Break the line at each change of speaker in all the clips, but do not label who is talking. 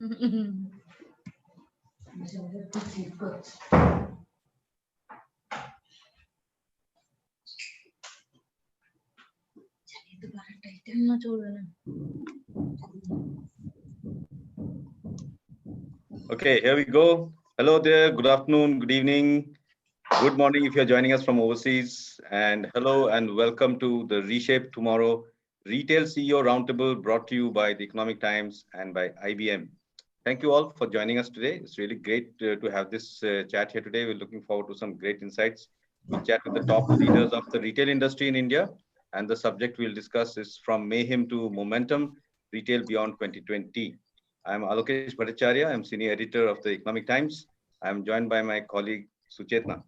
Okay, here we go. Hello there. Good afternoon, good evening, good morning if you're joining us from overseas. And hello and welcome to the Reshape Tomorrow Retail CEO Roundtable brought to you by the Economic Times and by IBM. Thank you all for joining us today. It's really great to have this chat here today. We're looking forward to some great insights. We'll chat with the top leaders of the retail industry in India. And the subject we'll discuss is From Mayhem to Momentum, Retail Beyond 2020. I'm Alokesh Bhattacharya. I'm senior editor of the Economic Times. I'm joined by my colleague Suchetna.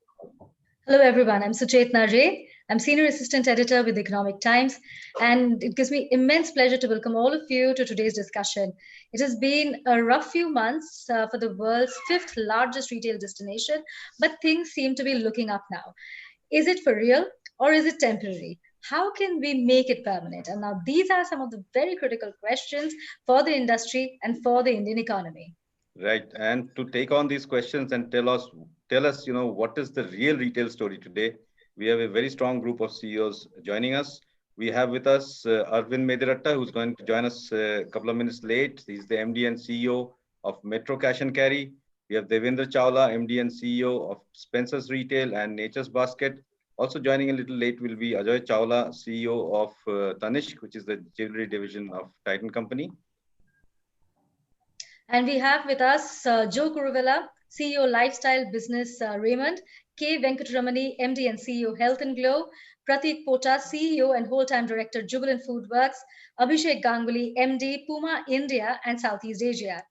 Hello, everyone. I'm Suchetna Ray. I'm Senior Assistant Editor with the Economic Times, and it gives me immense pleasure to welcome all of you to today's discussion. It has been a rough few months for the world's fifth largest retail destination, but things seem to be looking up now. Is it for real or is it temporary? How can we make it permanent? And now these are some of the very critical questions for the industry and for the Indian economy.
Right. And to take on these questions and tell us, what is the real retail story today? We have a very strong group of CEOs joining us. We have with us Arvind Mediratta, who's going to join us a couple of minutes late. He's the MD and CEO of Metro Cash and Carry. We have Devendra Chawla, MD and CEO of Spencer's Retail and Nature's Basket. Also joining a little late will be Ajoy Chawla, CEO of Tanishq, which is the jewelry division of Titan Company.
And we have with us Joe Kuruvilla, CEO Lifestyle Business Raymond, K. Venkatramani, MD and CEO Health and Glow, Pratik Pota, CEO and whole-time director Jubilant Foodworks, Abhishek Ganguly, MD Puma India and Southeast Asia.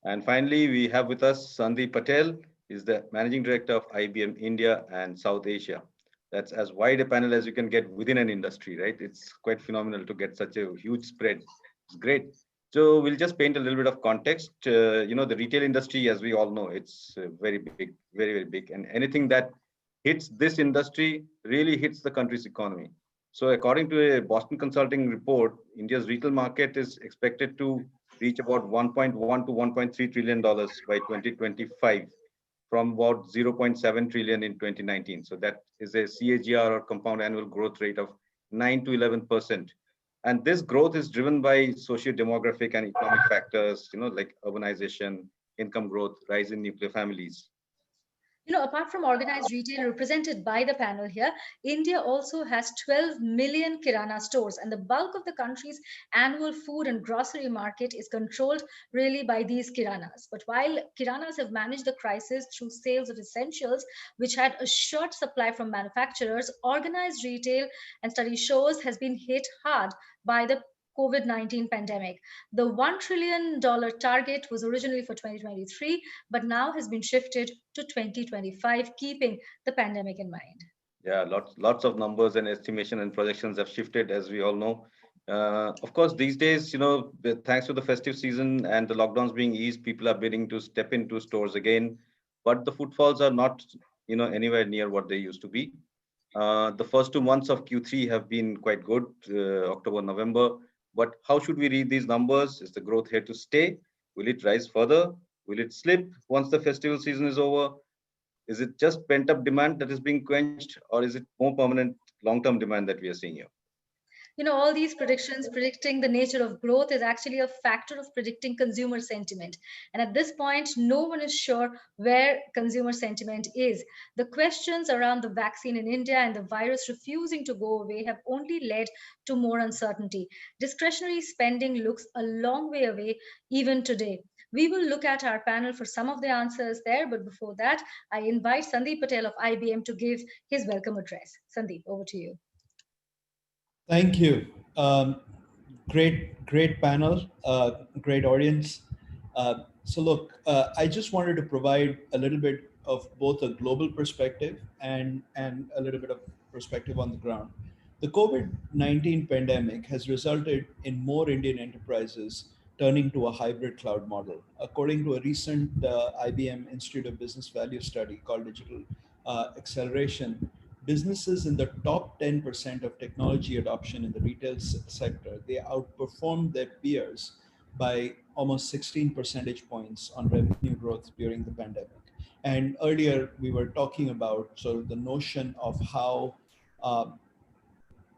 And finally, we have with us Sandeep Patel, is the managing director of IBM India and South Asia. That's as wide a panel as you can get within an industry, right? It's quite phenomenal to get such a huge spread. It's great. So we'll just paint a little bit of context. The retail industry, as we all know, it's very big, very, very big. And anything that hits this industry really hits the country's economy. So according to a Boston Consulting report, India's retail market is expected to reach about $1.1 to $1.3 trillion by 2025 from about 0.7 trillion in 2019. So that is a CAGR or compound annual growth rate of 9 to 11%. And this growth is driven by socio-demographic and economic factors, like urbanization, income growth, rise in nuclear families.
Apart from organized retail represented by the panel here, India also has 12 million Kirana stores, and the bulk of the country's annual food and grocery market is controlled really by these Kiranas. But while Kiranas have managed the crisis through sales of essentials, which had a short supply from manufacturers, organized retail, and study shows, has been hit hard by the COVID-19 pandemic. The $1 trillion target was originally for 2023, but now has been shifted to 2025, keeping the pandemic in mind.
Yeah, lots of numbers and estimation and projections have shifted, as we all know. Of course, these days, thanks to the festive season and the lockdowns being eased, people are beginning to step into stores again, but the footfalls are not, anywhere near what they used to be. The first 2 months of Q3 have been quite good, October, November. But how should we read these numbers? Is the growth here to stay? Will it rise further? Will it slip once the festival season is over? Is it just pent-up demand that is being quenched, or is it more permanent long-term demand that we are seeing here?
All these predictions, predicting the nature of growth is actually a factor of predicting consumer sentiment. And at this point, no one is sure where consumer sentiment is. The questions around the vaccine in India and the virus refusing to go away have only led to more uncertainty. Discretionary spending looks a long way away even today. We will look at our panel for some of the answers there, but before that, I invite Sandeep Patel of IBM to give his welcome address. Sandeep, over to you.
Thank you. Great panel, great audience. So look, I just wanted to provide a little bit of both a global perspective and a little bit of perspective on the ground. The COVID-19 pandemic has resulted in more Indian enterprises turning to a hybrid cloud model. According to a recent IBM Institute of Business Value study called Digital Acceleration, businesses in the top 10% of technology adoption in the retail sector, they outperformed their peers by almost 16 percentage points on revenue growth during the pandemic. And earlier we were talking about sort of the notion of how uh,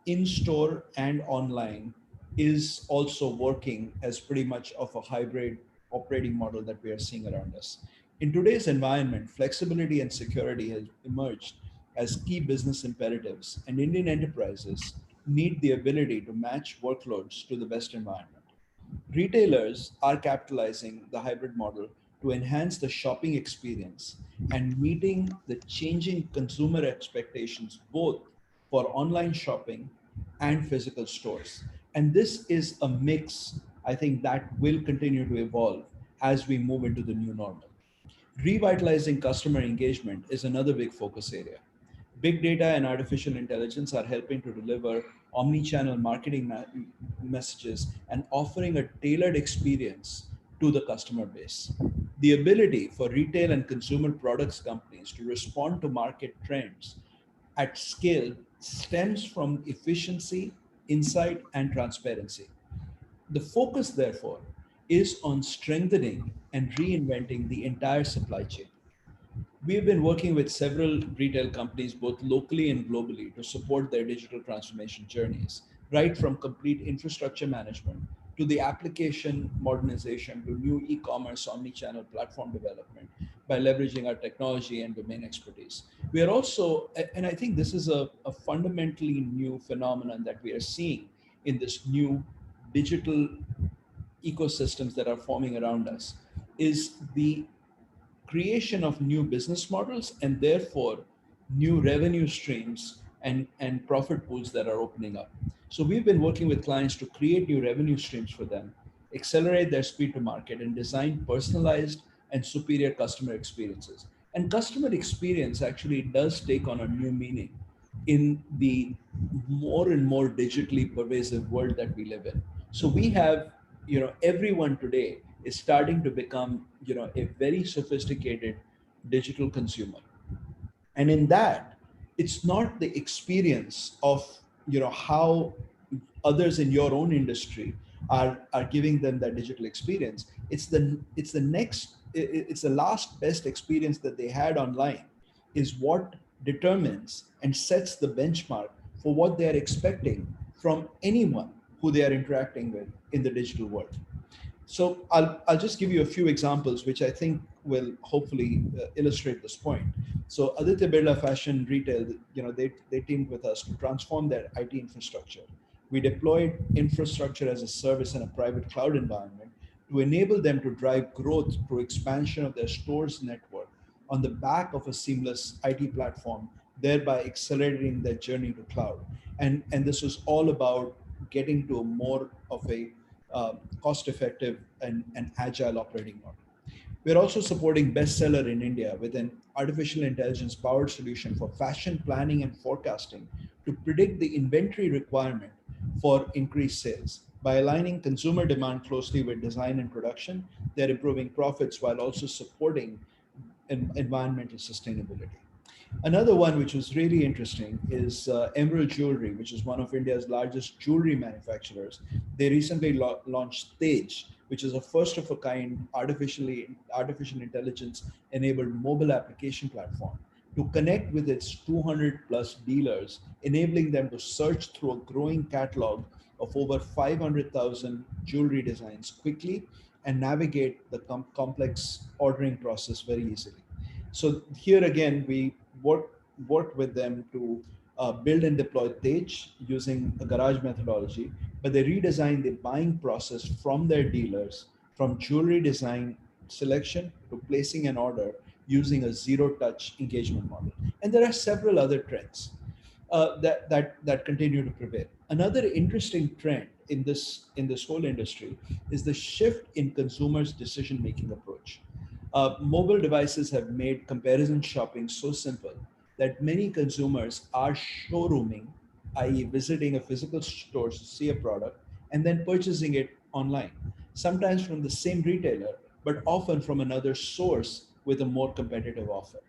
in-store and online is also working as pretty much of a hybrid operating model that we are seeing around us. In today's environment, flexibility and security has emerged as key business imperatives, and Indian enterprises need the ability to match workloads to the best environment. Retailers are capitalizing the hybrid model to enhance the shopping experience and meeting the changing consumer expectations both for online shopping and physical stores. And this is a mix, I think, that will continue to evolve as we move into the new normal. Revitalizing customer engagement is another big focus area. Big data and artificial intelligence are helping to deliver omni-channel marketing messages and offering a tailored experience to the customer base. The ability for retail and consumer products companies to respond to market trends at scale stems from efficiency, insight, and transparency. The focus, therefore, is on strengthening and reinventing the entire supply chain. We've been working with several retail companies, both locally and globally, to support their digital transformation journeys, right from complete infrastructure management to the application modernization to new e commerce omni-channel platform development by leveraging our technology and domain expertise. We are also, and I think this is a fundamentally new phenomenon that we are seeing in this new digital ecosystems that are forming around us, is the creation of new business models and therefore new revenue streams and profit pools that are opening up. So we've been working with clients to create new revenue streams for them, accelerate their speed to market, and design personalized and superior customer experiences. And customer experience actually does take on a new meaning in the more and more digitally pervasive world that we live in. So we have, everyone today is starting to become, a very sophisticated digital consumer. And in that, it's not the experience of, how others in your own industry are giving them that digital experience. It's the last best experience that they had online is what determines and sets the benchmark for what they are expecting from anyone who they are interacting with in the digital world. So I'll just give you a few examples, which I think will hopefully illustrate this point. So Aditya Birla Fashion Retail, they teamed with us to transform their IT infrastructure. We deployed infrastructure as a service in a private cloud environment to enable them to drive growth through expansion of their stores network on the back of a seamless IT platform, thereby accelerating their journey to cloud. And this was all about getting to a more of a cost-effective and agile operating model. We're also supporting Bestseller in India with an artificial intelligence powered solution for fashion planning and forecasting to predict the inventory requirement for increased sales. By aligning consumer demand closely with design and production, they're improving profits while also supporting environmental sustainability. Another one which was really interesting is Emerald Jewelry, which is one of India's largest jewelry manufacturers. They recently launched Stage, which is a first of a kind artificial intelligence enabled mobile application platform to connect with its 200 plus dealers, enabling them to search through a growing catalog of over 500,000 jewelry designs quickly and navigate the complex ordering process very easily. So here again, we worked with them to build and deploy Tej using a garage methodology, but they redesigned the buying process from their dealers from jewelry design selection to placing an order using a zero touch engagement model. And there are several other trends that continue to prevail. Another interesting trend in this whole industry is the shift in consumers' decision making approach. Mobile devices have made comparison shopping so simple that many consumers are showrooming, i.e., visiting a physical store to see a product and then purchasing it online, sometimes from the same retailer, but often from another source with a more competitive offer.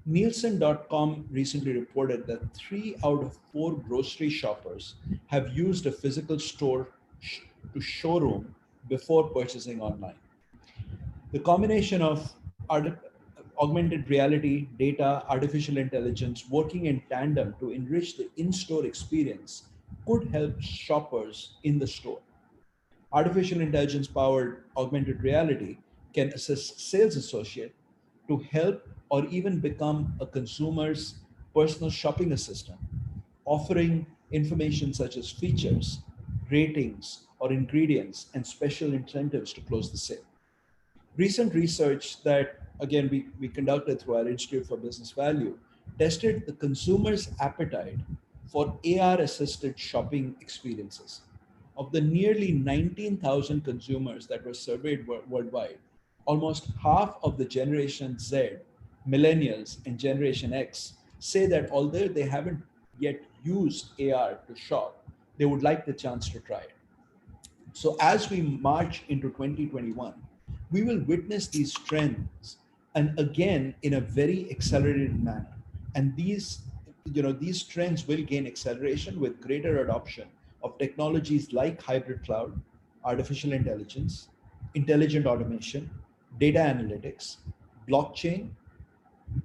Nielsen.com recently reported that 3 out of 4 grocery shoppers have used a physical store to showroom before purchasing online. The combination of augmented reality, data, artificial intelligence working in tandem to enrich the in-store experience could help shoppers in the store. Artificial intelligence powered augmented reality can assist sales associate to help or even become a consumer's personal shopping assistant, offering information such as features, ratings, or ingredients and special incentives to close the sale. Recent research that, again, we conducted through our Institute for Business Value tested the consumer's appetite for AR assisted shopping experiences. Of the nearly 19,000 consumers that were surveyed worldwide, almost half of the Generation Z, Millennials, and Generation X say that although they haven't yet used AR to shop, they would like the chance to try it. So as we march into 2021, we will witness these trends and again in a very accelerated manner. And these trends will gain acceleration with greater adoption of technologies like hybrid cloud, artificial intelligence, intelligent automation, data analytics, blockchain,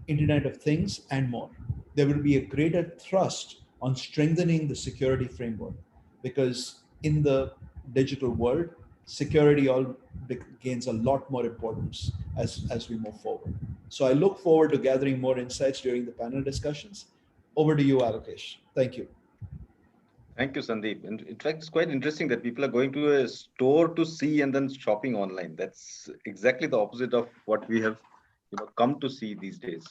Internet of Things, and more. There will be a greater thrust on strengthening the security framework because in the digital world, security all gains a lot more importance as we move forward. So I look forward to gathering more insights during the panel discussions. Over to you, Alokesh. Thank you.
Thank you, Sandeep. And in fact, it's quite interesting that people are going to a store to see and then shopping online. That's exactly the opposite of what we have, come to see these days.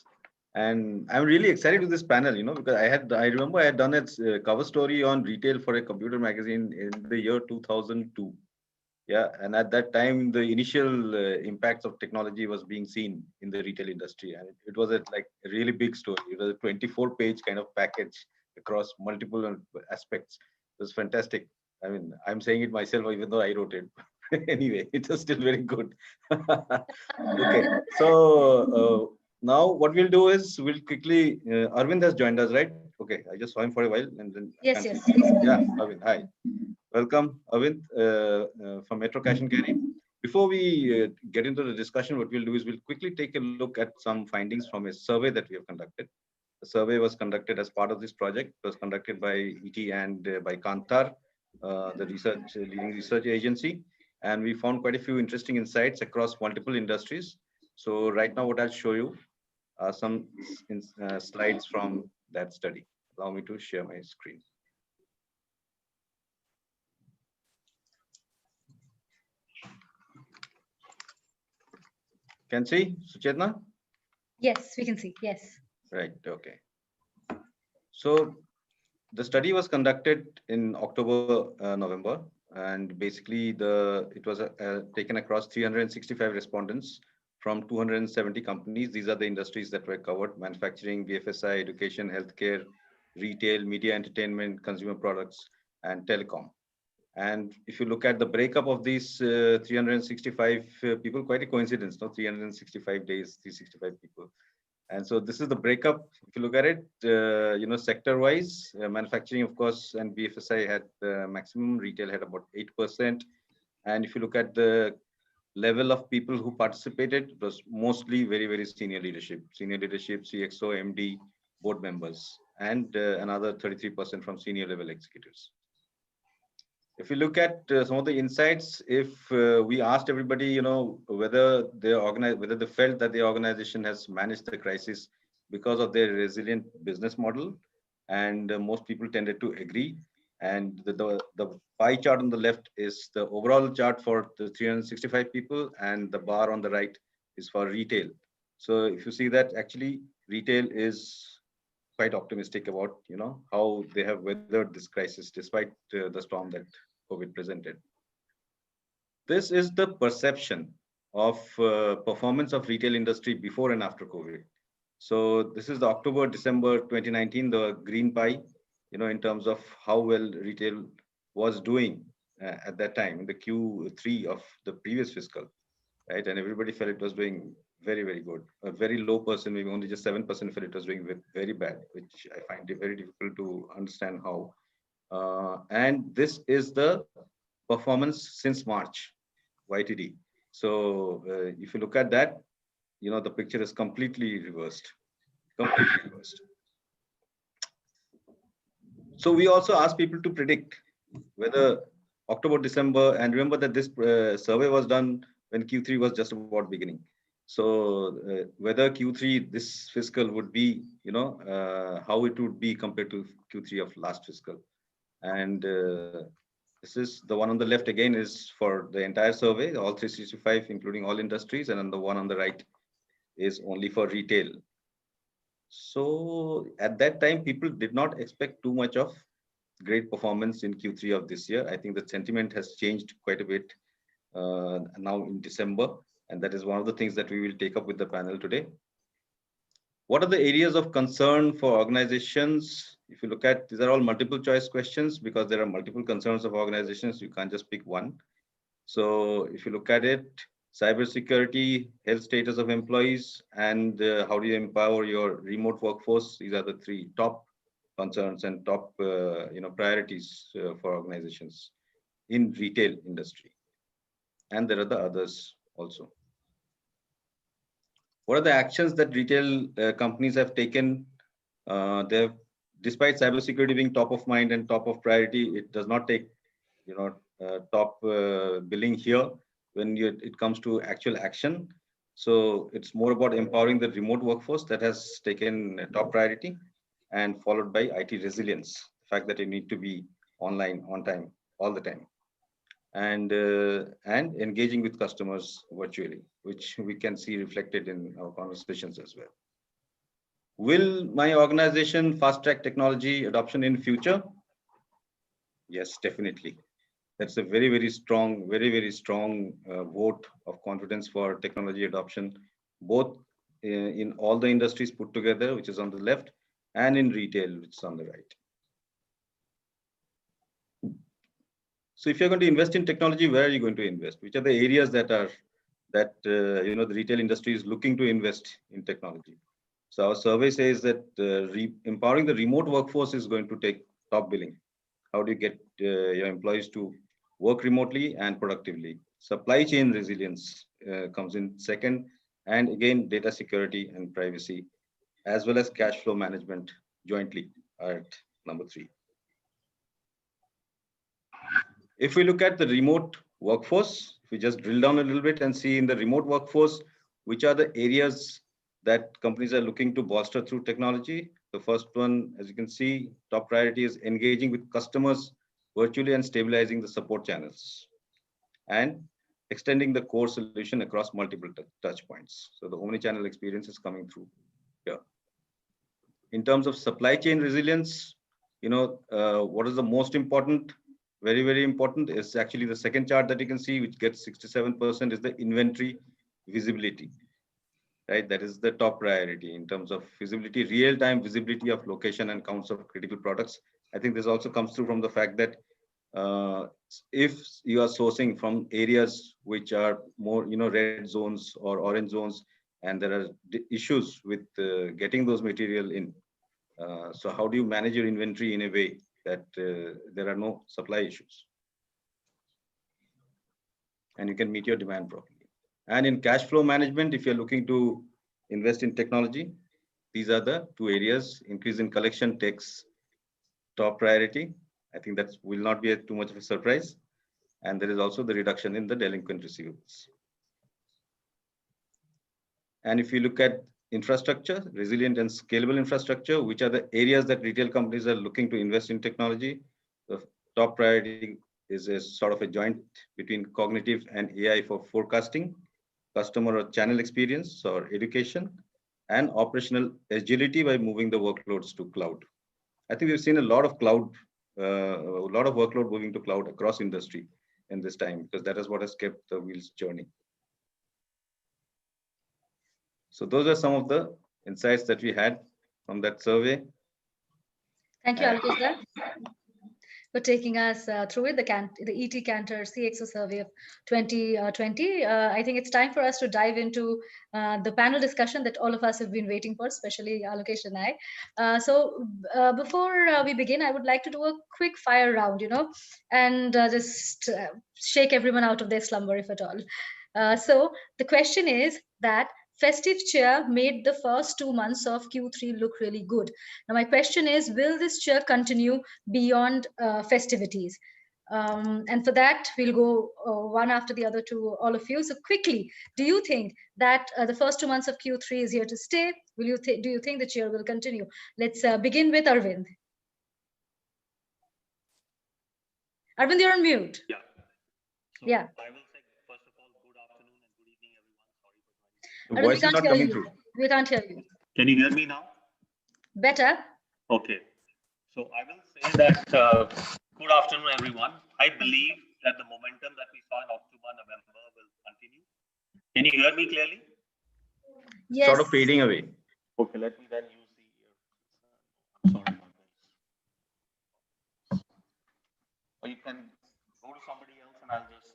And I'm really excited with this panel, because I remember I had done a cover story on retail for a computer magazine in the year 2002. Yeah, and at that time, the initial impacts of technology was being seen in the retail industry, and it was a really big story. It was a 24-page kind of package across multiple aspects. It was fantastic. I mean, I'm saying it myself, even though I wrote it. Anyway, it was still very good. Okay, so now what we'll do is we'll quickly. Arvind has joined us, right? Okay, I just saw him for a while, and then I
Yes,
can't
yes.
see. Yeah, Arvind, hi. Welcome, Arvind, from Metro Cash and Carry. Before we get into the discussion, what we'll do is we'll quickly take a look at some findings from a survey that we have conducted. The survey was conducted as part of this project. It was conducted by ET and by Kantar, the leading research agency. And we found quite a few interesting insights across multiple industries. So right now, what I'll show you are some slides from that study. Allow me to share my screen. Can see, Suchetna?
Yes, we can see. Yes.
Right, okay. So the study was conducted in October, November, and basically it was taken across 365 respondents from 270 companies. These are the industries that were covered: manufacturing, BFSI, education, healthcare, retail, media, entertainment, consumer products, and telecom. And if you look at the breakup of these 365 people, quite a coincidence, no? 365 days, 365 people. And so this is the breakup. If you look at it, sector-wise, manufacturing, of course, and BFSI had maximum. Retail had about 8%. And if you look at the level of people who participated, it was mostly very, very senior leadership, CXO, MD, board members, and another 33% from senior level executives. If you look at some of the insights, if we asked everybody, whether they felt that the organization has managed the crisis because of their resilient business model, and most people tended to agree. And the pie chart on the left is the overall chart for the 365 people, and the bar on the right is for retail. So if you see that, actually, retail is quite optimistic about, how they have weathered this crisis despite the storm that COVID presented. This is the perception of performance of retail industry before and after COVID. So this is the October, December 2019, the green pie, in terms of how well retail was doing at that time, in the Q3 of the previous fiscal, right? And everybody felt it was doing very, very good. A very low person, maybe only just 7% felt it was doing very bad, which I find it very difficult to understand how. And this is the performance since March. YTD. So if you look at that, the picture is completely reversed. Completely reversed. So we also asked people to predict whether October, December, and remember that this survey was done when Q3 was just about beginning. So whether Q3 this fiscal would be, how it would be compared to Q3 of last fiscal. And this is the one on the left again is for the entire survey, all 365, including all industries, and then the one on the right is only for retail. So at that time, people did not expect too much of great performance in Q3 of this year. I think the sentiment has changed quite a bit now in December, and that is one of the things that we will take up with the panel today. What are the areas of concern for organizations? If you look at, these are all multiple choice questions because there are multiple concerns of organizations. You can't just pick one. So if you look at it, cybersecurity, health status of employees, and how do you empower your remote workforce? These are the three top concerns and top priorities for organizations in retail industry. And there are the others also. What are the actions that retail companies have taken? They've, despite cybersecurity being top of mind and top of priority, it does not take top billing here when it comes to actual action. So it's more about empowering the remote workforce that has taken top priority, and followed by IT resilience, the fact that you need to be online on time, all the time, and engaging with customers virtually, which we can see reflected in our conversations as well. Will my organization fast track technology adoption in future? Yes, definitely. That's a very, very strong vote of confidence for technology adoption, both in all the industries put together, which is on the left, and in retail, which is on the right. So if you're going to invest in technology, where are you going to invest? Which are the areas that the retail industry is looking to invest in technology? So our survey says that empowering the remote workforce is going to take top billing. How do you get your employees to work remotely and productively? Supply chain resilience comes in second, and again, data security and privacy, as well as cash flow management jointly are at number 3. If we look at the remote workforce, if we just drill down a little bit and see in the remote workforce, which are the areas that companies are looking to bolster through technology. The first one, as you can see, top priority is engaging with customers virtually and stabilizing the support channels, and extending the core solution across multiple touch points. So the omni-channel experience is coming through here. In terms of supply chain resilience, what is the most important? Very, very important is actually the second chart that you can see, which gets 67%, is the inventory visibility. Right, that is the top priority in terms of visibility, real-time visibility of location and counts of critical products. I think this also comes through from the fact that if you are sourcing from areas which are more, red zones or orange zones, and there are issues with getting those material in, so how do you manage your inventory in a way that there are no supply issues, and you can meet your demand properly? And in cash flow management, if you're looking to invest in technology, these are the 2 areas. Increase in collection takes top priority. I think that will not be too much of a surprise. And there is also the reduction in the delinquent receivables. And if you look at infrastructure, resilient and scalable infrastructure, which are the areas that retail companies are looking to invest in technology, the top priority is a sort of a joint between cognitive and AI for forecasting, customer or channel experience or education, and operational agility by moving the workloads to cloud. I think we've seen a lot of cloud, a lot of workload moving to cloud across industry in this time, because that is what has kept the wheels churning. So those are some of the insights that we had from that survey.
Thank you, Alokeshda. for taking us through it, the ET Cantor CXO survey of 2020. I think it's time for us to dive into the panel discussion that all of us have been waiting for, especially Alokesh and I. Before we begin, I would like to do a quick fire round, and just shake everyone out of their slumber, if at all. So the question is that festive cheer made the first 2 months of Q3 look really good. Now, my question is, will this cheer continue beyond festivities? And for that, we'll go one after the other to all of you. So quickly, do you think that the first 2 months of Q3 is here to stay? Do you think the cheer will continue? Let's begin with Arvind. Arvind, you're on mute.
Yeah. So
Yeah.
I will say, first of all, good afternoon and good evening, everyone. Sorry for
The
Arvind,
voice is not coming through.
We can't hear you.
Can you hear me now?
Better.
Okay. So I will say that good afternoon, everyone. I believe that the momentum that we saw in October, November will continue. Can you hear me clearly?
Yes.
Sort of fading away.
Okay, let me then use the earphones. I'm sorry about this. Or you can go to somebody else and I'll just...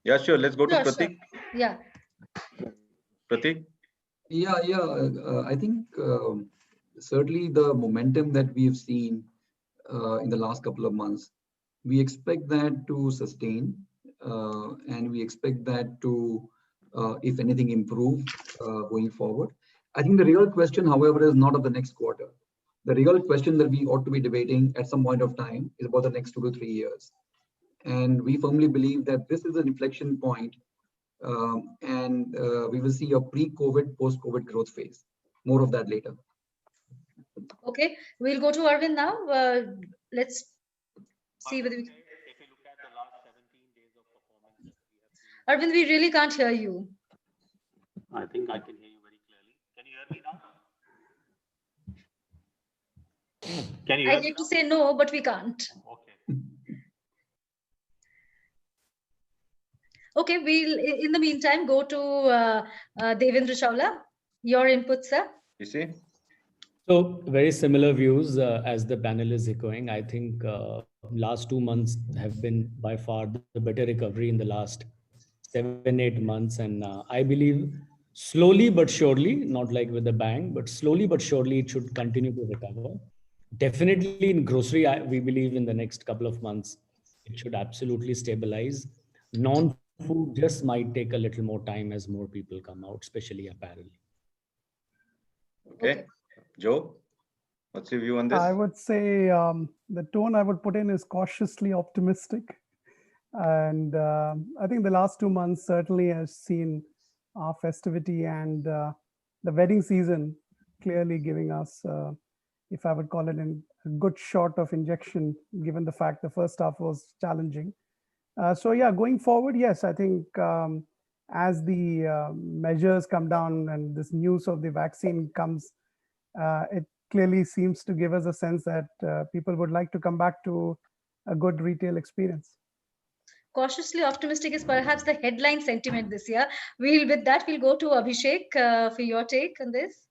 Yeah, sure. Let's go to
Sure,
Pratik.
sure. Yeah.
Pratik?
I think certainly the momentum that we've seen in the last couple of months, we expect that to sustain, and we expect that to, if anything, improve going forward. I think the real question, however, is not of the next quarter. The real question that we ought to be debating at some point of time is about the next 2 to 3 years. And we firmly believe that this is an inflection point, and we will see a pre-COVID, post-COVID growth phase. More of that later.
Okay, we'll go to Arvind now. Let's see whether we...
If you look at the last 17 days of performance that we have seen,
Arvind, we really can't hear you.
I think I can hear you very clearly. Can you hear me now? Can you hear
I'd
me
like
now?
to say no, but we can't.
Okay.
Okay, we'll in the meantime go to Devendra Chawla. Your input, sir.
You see?
So very similar views as the panel is echoing. I think last 2 months have been by far the better recovery in the last 7-8 months. And I believe slowly but surely, not like with a bang, but slowly but surely it should continue to recover. Definitely in grocery, we believe in the next couple of months, it should absolutely stabilize. Non-food just might take a little more time as more people come out, especially apparel.
Okay. Joe, what's your view on this?
I would say the tone I would put in is cautiously optimistic. And I think the last 2 months certainly has seen our festivity and the wedding season clearly giving us, if I would call it, a good shot of injection, given the fact the first half was challenging. So yeah, going forward, yes, I think as the measures come down and this news of the vaccine comes, it clearly seems to give us a sense that people would like to come back to a good retail experience.
Cautiously optimistic is perhaps the headline sentiment this year. With that, we'll go to Abhishek for your take on this.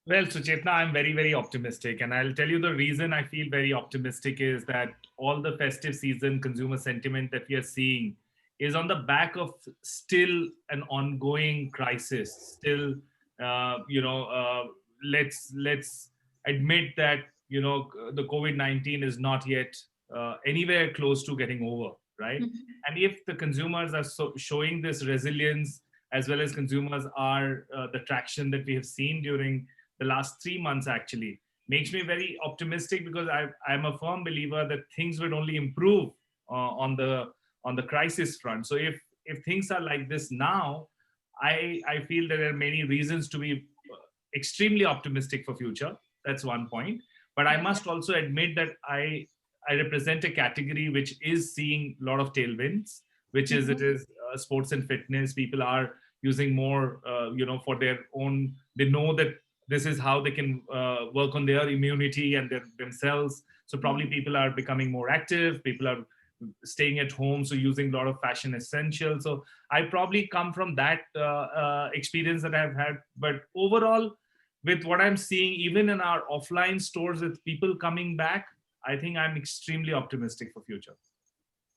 Well, Suchetna, I'm very, very optimistic. And I'll tell you the reason I feel very optimistic is that all the festive season consumer sentiment that we are seeing is on the back of still an ongoing crisis. Still, let's admit that, the COVID-19 is not yet anywhere close to getting over, right?
Mm-hmm.
And if the consumers are showing this resilience, as well as consumers are the traction that we have seen during the last 3 months, actually makes me very optimistic, because I'm a firm believer that things would only improve on the crisis front. So if things are like this now, I feel that there are many reasons to be extremely optimistic for future. That's one point. But I must also admit that I represent a category which is seeing a lot of tailwinds, which is it is sports and fitness. People are using more, for their own. They know that this is how they can work on their immunity and themselves. So probably people are becoming more active. People are staying at home, so using a lot of fashion essentials. So I probably come from that experience that I've had. But overall, with what I'm seeing, even in our offline stores, with people coming back, I think I'm extremely optimistic for future.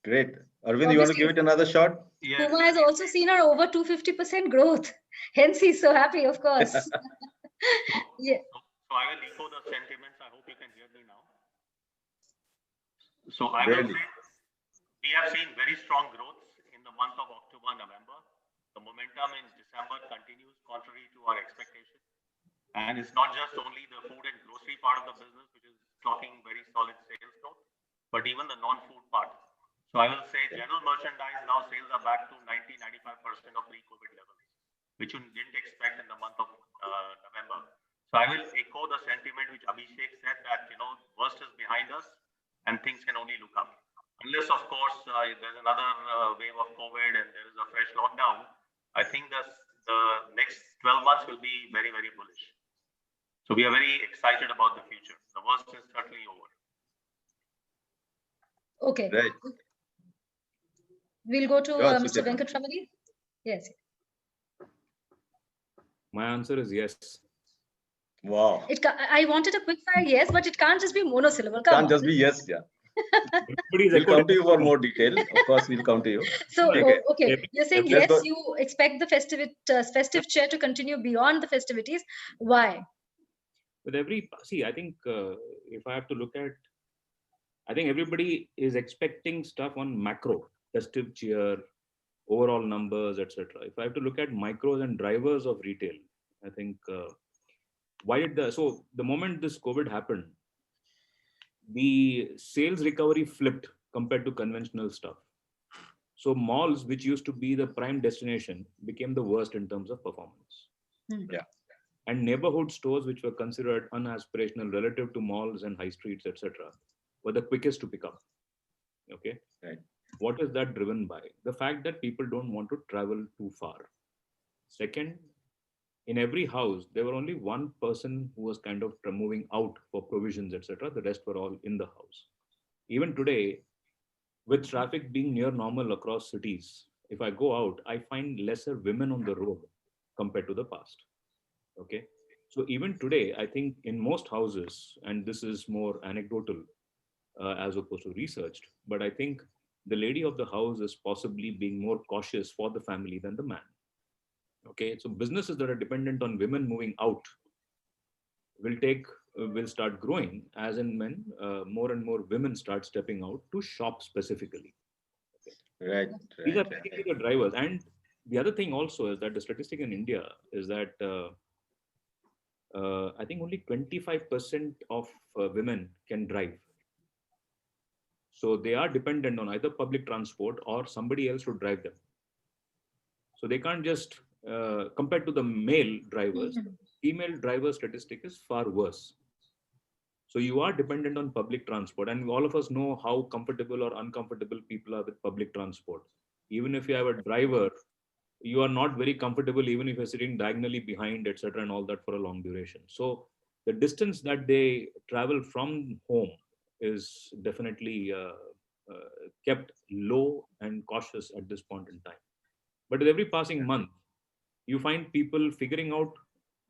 Great. Arvind, you want to give it another shot?
Yes.
Puma has also seen our over 250% growth. Hence, he's so happy, of course. Yeah.
So I will echo the sentiments. I hope you can hear me now. So I
Really?
will say we have seen very strong growth in the month of October, November. The momentum in December continues contrary to our expectations. And it's not just only the food and grocery part of the business, which is clocking very solid sales growth, but even the non-food part. So I will say general merchandise now sales are back to 90-95% of pre-COVID levels, which you didn't expect in the month of November. So I will echo the sentiment which Abhishek said that, worst is behind us and things can only look up. Unless, of course, there's another wave of COVID and there is a fresh lockdown, I think that the next 12 months will be very, very bullish. So we are very excited about the future. The worst is certainly over.
Okay.
Right.
We'll go to
Yeah,
Mr.
Sucheta.
Venkatramani. Yes.
My answer is yes.
Wow.
I wanted a quick fire yes, but it can't just be monosyllable. Come
Can't
on.
just be yes, yeah.
Everybody's
We'll
echoed
come to you for more detail. Of course, we'll come to you.
So,
Okay.
okay, you're saying
Let's
yes,
go.
you expect the festive cheer to continue beyond the festivities. Why?
With I think if I have to look at, I think everybody is expecting stuff on macro, festive cheer, overall numbers, etc. If I have to look at micros and drivers of retail, I think the moment this COVID happened, the sales recovery flipped compared to conventional stuff. So malls, which used to be the prime destination, became the worst in terms of performance.
Yeah.
And neighborhood stores, which were considered unaspirational relative to malls and high streets, etc., were the quickest to pick up. Okay.
Right.
What is that driven by? The fact that people don't want to travel too far. Second, in every house, there were only one person who was kind of moving out for provisions, etc. The rest were all in the house. Even today, with traffic being near normal across cities, if I go out, I find lesser women on the road compared to the past. Okay. So even today, I think in most houses, and this is more anecdotal as opposed to researched, but I think the lady of the house is possibly being more cautious for the family than the man. Okay, so businesses that are dependent on women moving out will start growing as and when more and more women start stepping out to shop specifically. Okay.
Right.
These are the drivers. And the other thing also is that the statistic in India is that I think only 25% of women can drive. So they are dependent on either public transport or somebody else to drive them. So they can't just, compared to the male drivers, female driver statistic is far worse. So you are dependent on public transport, and all of us know how comfortable or uncomfortable people are with public transport. Even if you have a driver, you are not very comfortable even if you're sitting diagonally behind, etc., and all that for a long duration. So the distance that they travel from home is definitely kept low and cautious at this point in time. But with every passing month, you find people figuring out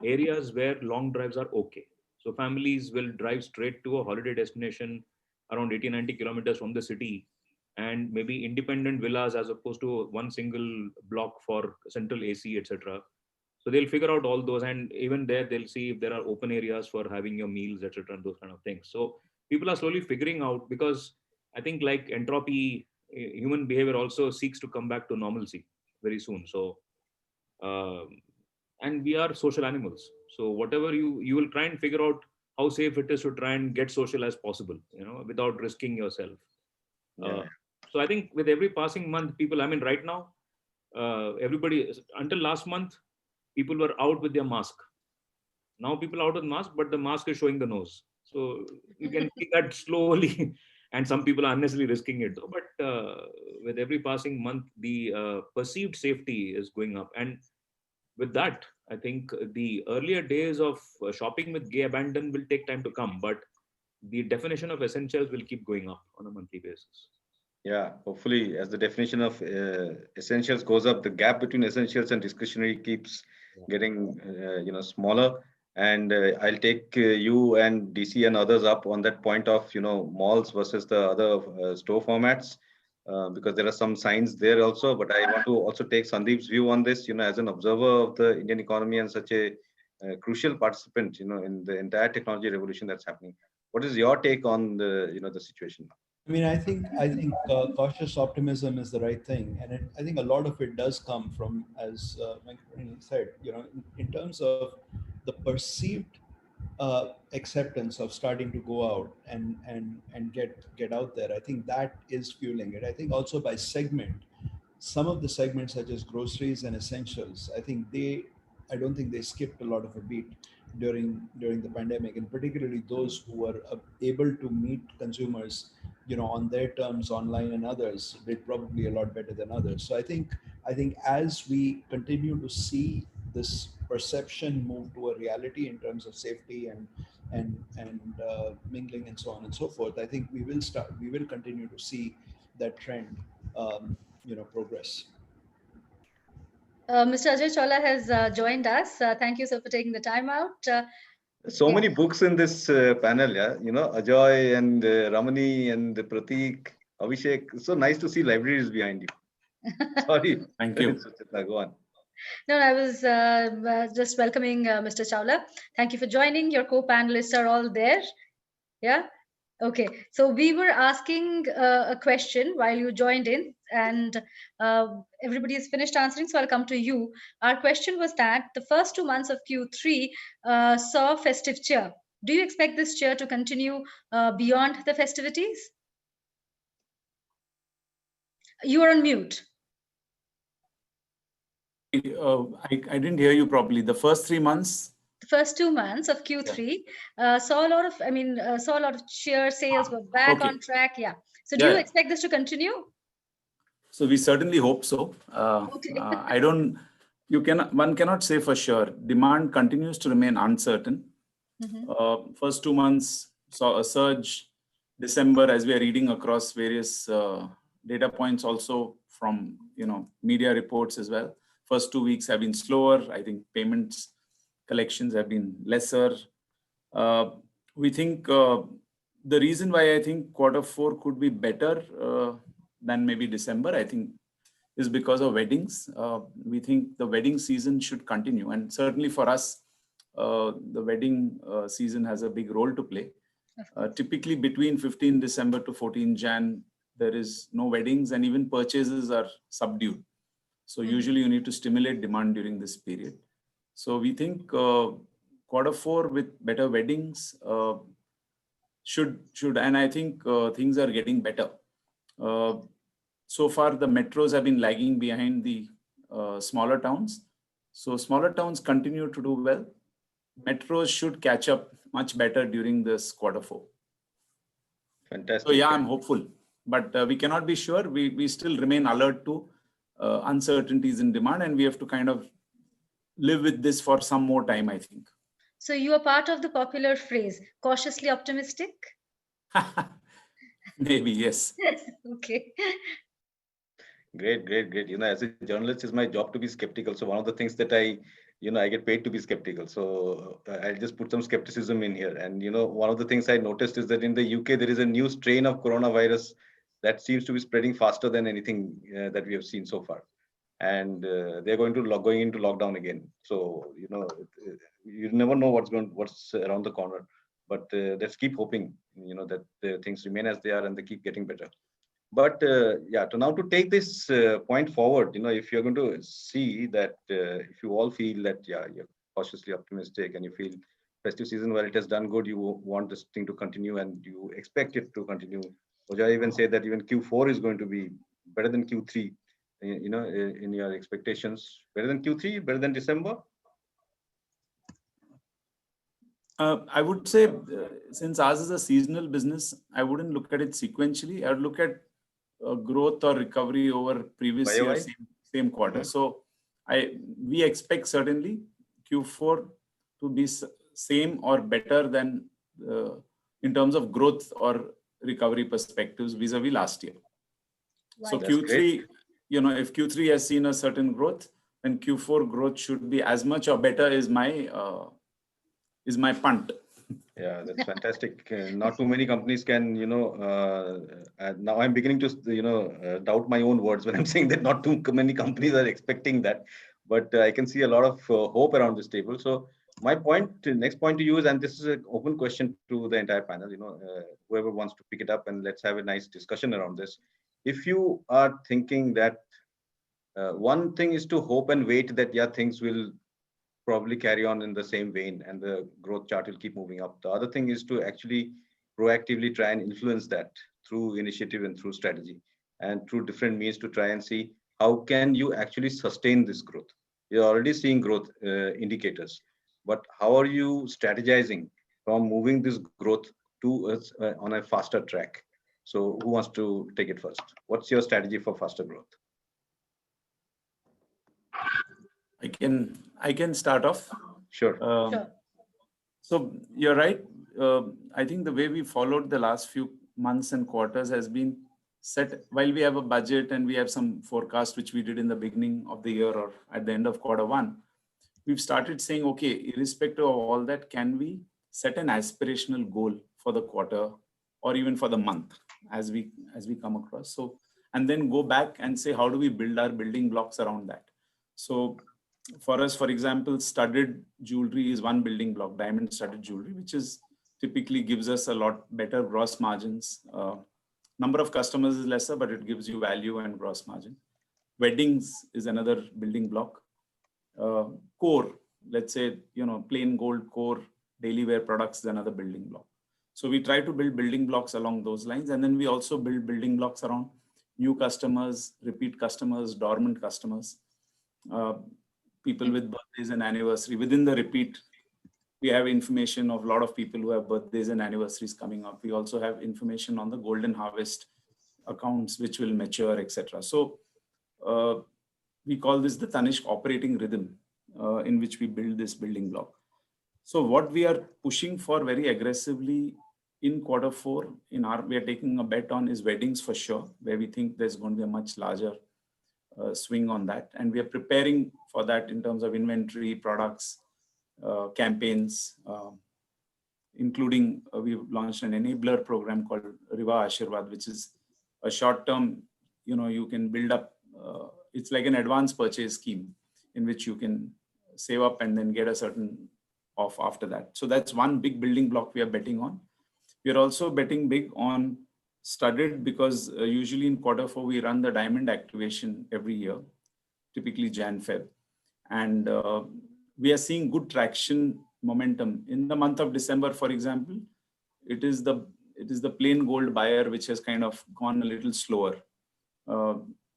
areas where long drives are okay. So families will drive straight to a holiday destination around 80-90 kilometers from the city, and maybe independent villas as opposed to one single block for central AC, etc. So they'll figure out all those, and even there they'll see if there are open areas for having your meals, etc., and those kind of things. So people are slowly figuring out, because I think like entropy, human behavior also seeks to come back to normalcy very soon. So and we are social animals. So whatever you will try and figure out how safe it is to try and get social as possible, without risking yourself. So I think with every passing month, people, I mean, right now, everybody, until last month, people were out with their mask. Now people are out with mask, but the mask is showing the nose. So you can see that slowly, and some people are unnecessarily risking it though. But with every passing month, the perceived safety is going up. And with that, I think the earlier days of shopping with gay abandon will take time to come, but the definition of essentials will keep going up on a monthly basis.
Yeah, hopefully, as the definition of essentials goes up, the gap between essentials and discretionary keeps getting, smaller, And I'll take you and DC and others up on that point of, malls versus the other store formats, because there are some signs there also. But I want to also take Sandeep's view on this, as an observer of the Indian economy and such a crucial participant, in the entire technology revolution that's happening. What is your take on the situation?
I mean, I think cautious optimism is the right thing, and I think a lot of it does come from, as Venkatraman said, in terms of the perceived acceptance of starting to go out and get out there. I think that is fueling it. I think also by segment, some of the segments such as groceries and essentials, I don't think they skipped a lot of a beat during the pandemic, and particularly those who were able to meet consumers on their terms online, and others did probably a lot better than others. So I think as we continue to see this perception move to a reality in terms of safety and mingling and so on and so forth, I think we will continue to see that trend progress.
Mr. Ajay Chawla has joined us. Thank you so for taking the time out.
So many books in this panel, yeah. Ajoy and Ramani and Prateek, Abhishek. So nice to see libraries behind you. Sorry.
Thank you.
Go on.
No, I was just welcoming Mr. Chawla. Thank you for joining. Your co-panelists are all there. Yeah. Okay. So we were asking a question while you joined in, and everybody has finished answering. So I'll come to you. Our question was that the first 2 months of Q3 saw festive cheer. Do you expect this cheer to continue beyond the festivities? You are on mute.
I didn't hear you properly. The first 3 months?
The first 2 months of Q3 saw a lot of cheer. Sales were back on track. Yeah. So do you expect this to continue?
So we certainly hope so. One cannot say for sure. Demand continues to remain uncertain. First 2 months saw a surge. December, as we are reading across various data points, also from media reports as well. First 2 weeks have been slower. I think payments collections have been lesser. We think the reason why I think Q4 could be better than maybe December, I think, is because of weddings. We think the wedding season should continue. And certainly for us, the wedding season has a big role to play. Typically between 15 December to 14 Jan, there is no weddings and even purchases are subdued. So usually you need to stimulate demand during this period. So we think Q4 with better weddings should, and I think things are getting better. So far, the metros have been lagging behind the smaller towns. So smaller towns continue to do well. Metros should catch up much better during this Q4.
Fantastic.
So yeah, I'm hopeful, but we cannot be sure. We still remain alert to uncertainties in demand, and we have to kind of live with this for some more time, I think.
So you are part of the popular phrase, cautiously optimistic?
Maybe, yes.
Okay.
Great. As a journalist, it's my job to be skeptical. So one of the things that I get paid to be skeptical. So I'll just put some skepticism in here. And, one of the things I noticed is that in the UK, there is a new strain of coronavirus that seems to be spreading faster than anything that we have seen so far. And they're going into lockdown again. So, you never know what's around the corner. But let's keep hoping, that the things remain as they are and they keep getting better. But to take this point forward, if you're going to see that, if you all feel that, you're cautiously optimistic and you feel festive season, well, it has done good, you want this thing to continue and you expect it to continue. Ojay even said that even Q4 is going to be better than Q3, in your expectations. Better than Q3, better than December?
I would say, since ours is a seasonal business, I wouldn't look at it sequentially. I would look at growth or recovery over previous year, same quarter. So we expect certainly Q4 to be same or better than in terms of growth or recovery perspectives vis-a-vis last year. Right. So Q3, if Q3 has seen a certain growth, then Q4 growth should be as much or better is my is my punt.
Yeah, that's fantastic. Not too many companies can, now I'm beginning to, doubt my own words when I'm saying that not too many companies are expecting that. But I can see a lot of hope around this table. So my next point to you is, and this is an open question to the entire panel, whoever wants to pick it up, and let's have a nice discussion around this. If you are thinking that one thing is to hope and wait that, yeah, things will probably carry on in the same vein and the growth chart will keep moving up. The other thing is to actually proactively try and influence that through initiative and through strategy and through different means to try and see how can you actually sustain this growth. You're already seeing growth indicators, but how are you strategizing from moving this growth to on a faster track? So who wants to take it first? What's your strategy for faster growth?
I can start off.
Sure.
Sure.
So you're right. I think the way we followed the last few months and quarters has been set while we have a budget and we have some forecast, which we did in the beginning of the year or at the end of quarter 1. We've started saying, okay, irrespective of all that, can we set an aspirational goal for the quarter or even for the month as we come across? So, and then go back and say, how do we build our building blocks around that? So for us, for example, studded jewelry is one building block, diamond studded jewelry, which is typically gives us a lot better gross margins. Number of customers is lesser, but it gives you value and gross margin. Weddings is another building block. Core, let's say, plain gold core daily wear products is another building block. So we try to build building blocks along those lines. And then we also build building blocks around new customers, repeat customers, dormant customers. People with birthdays and anniversary. Within the repeat, we have information of a lot of people who have birthdays and anniversaries coming up. We also have information on the golden harvest accounts, which will mature, etc. So we call this the Tanishq operating rhythm, in which we build this building block. So what we are pushing for very aggressively in quarter 4, we are taking a bet on is weddings for sure, where we think there's going to be a much larger swing on that. And we are preparing for that in terms of inventory, products, campaigns, including we've launched an enabler program called Riva Ashirwad, which is a short-term, you can build up, it's like an advance purchase scheme in which you can save up and then get a certain off after that. So that's one big building block we are betting on. We are also betting big on studded because usually in quarter 4, we run the diamond activation every year, typically Jan-Feb. And we are seeing good traction momentum. In the month of December, for example, it is the plain gold buyer which has kind of gone a little slower.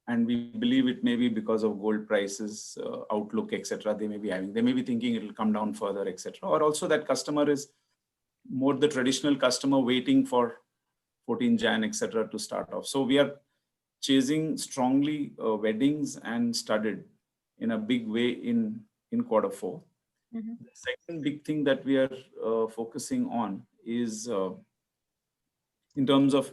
And we believe it may be because of gold prices, outlook, etc. They may be thinking it will come down further, etc. Or also that customer is more the traditional customer waiting for 14 Jan, etc. to start off. So we are chasing strongly weddings and studded in a big way in quarter 4. Mm-hmm. The second big thing that we are focusing on is in terms of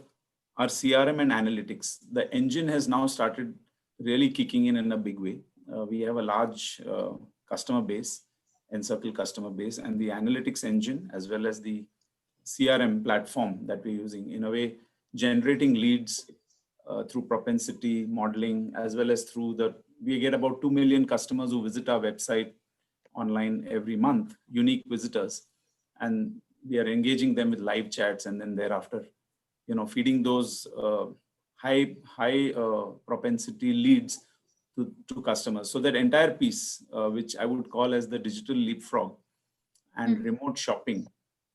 our CRM and analytics. The engine has now started really kicking in a big way. We have a large customer base, Encircle customer base, and the analytics engine as well as the CRM platform that we're using, in a way, generating leads through propensity modeling, as well as we get about 2 million customers who visit our website online every month, unique visitors, and we are engaging them with live chats, and then thereafter, feeding those high propensity leads to customers. So that entire piece, which I would call as the digital leapfrog and remote shopping,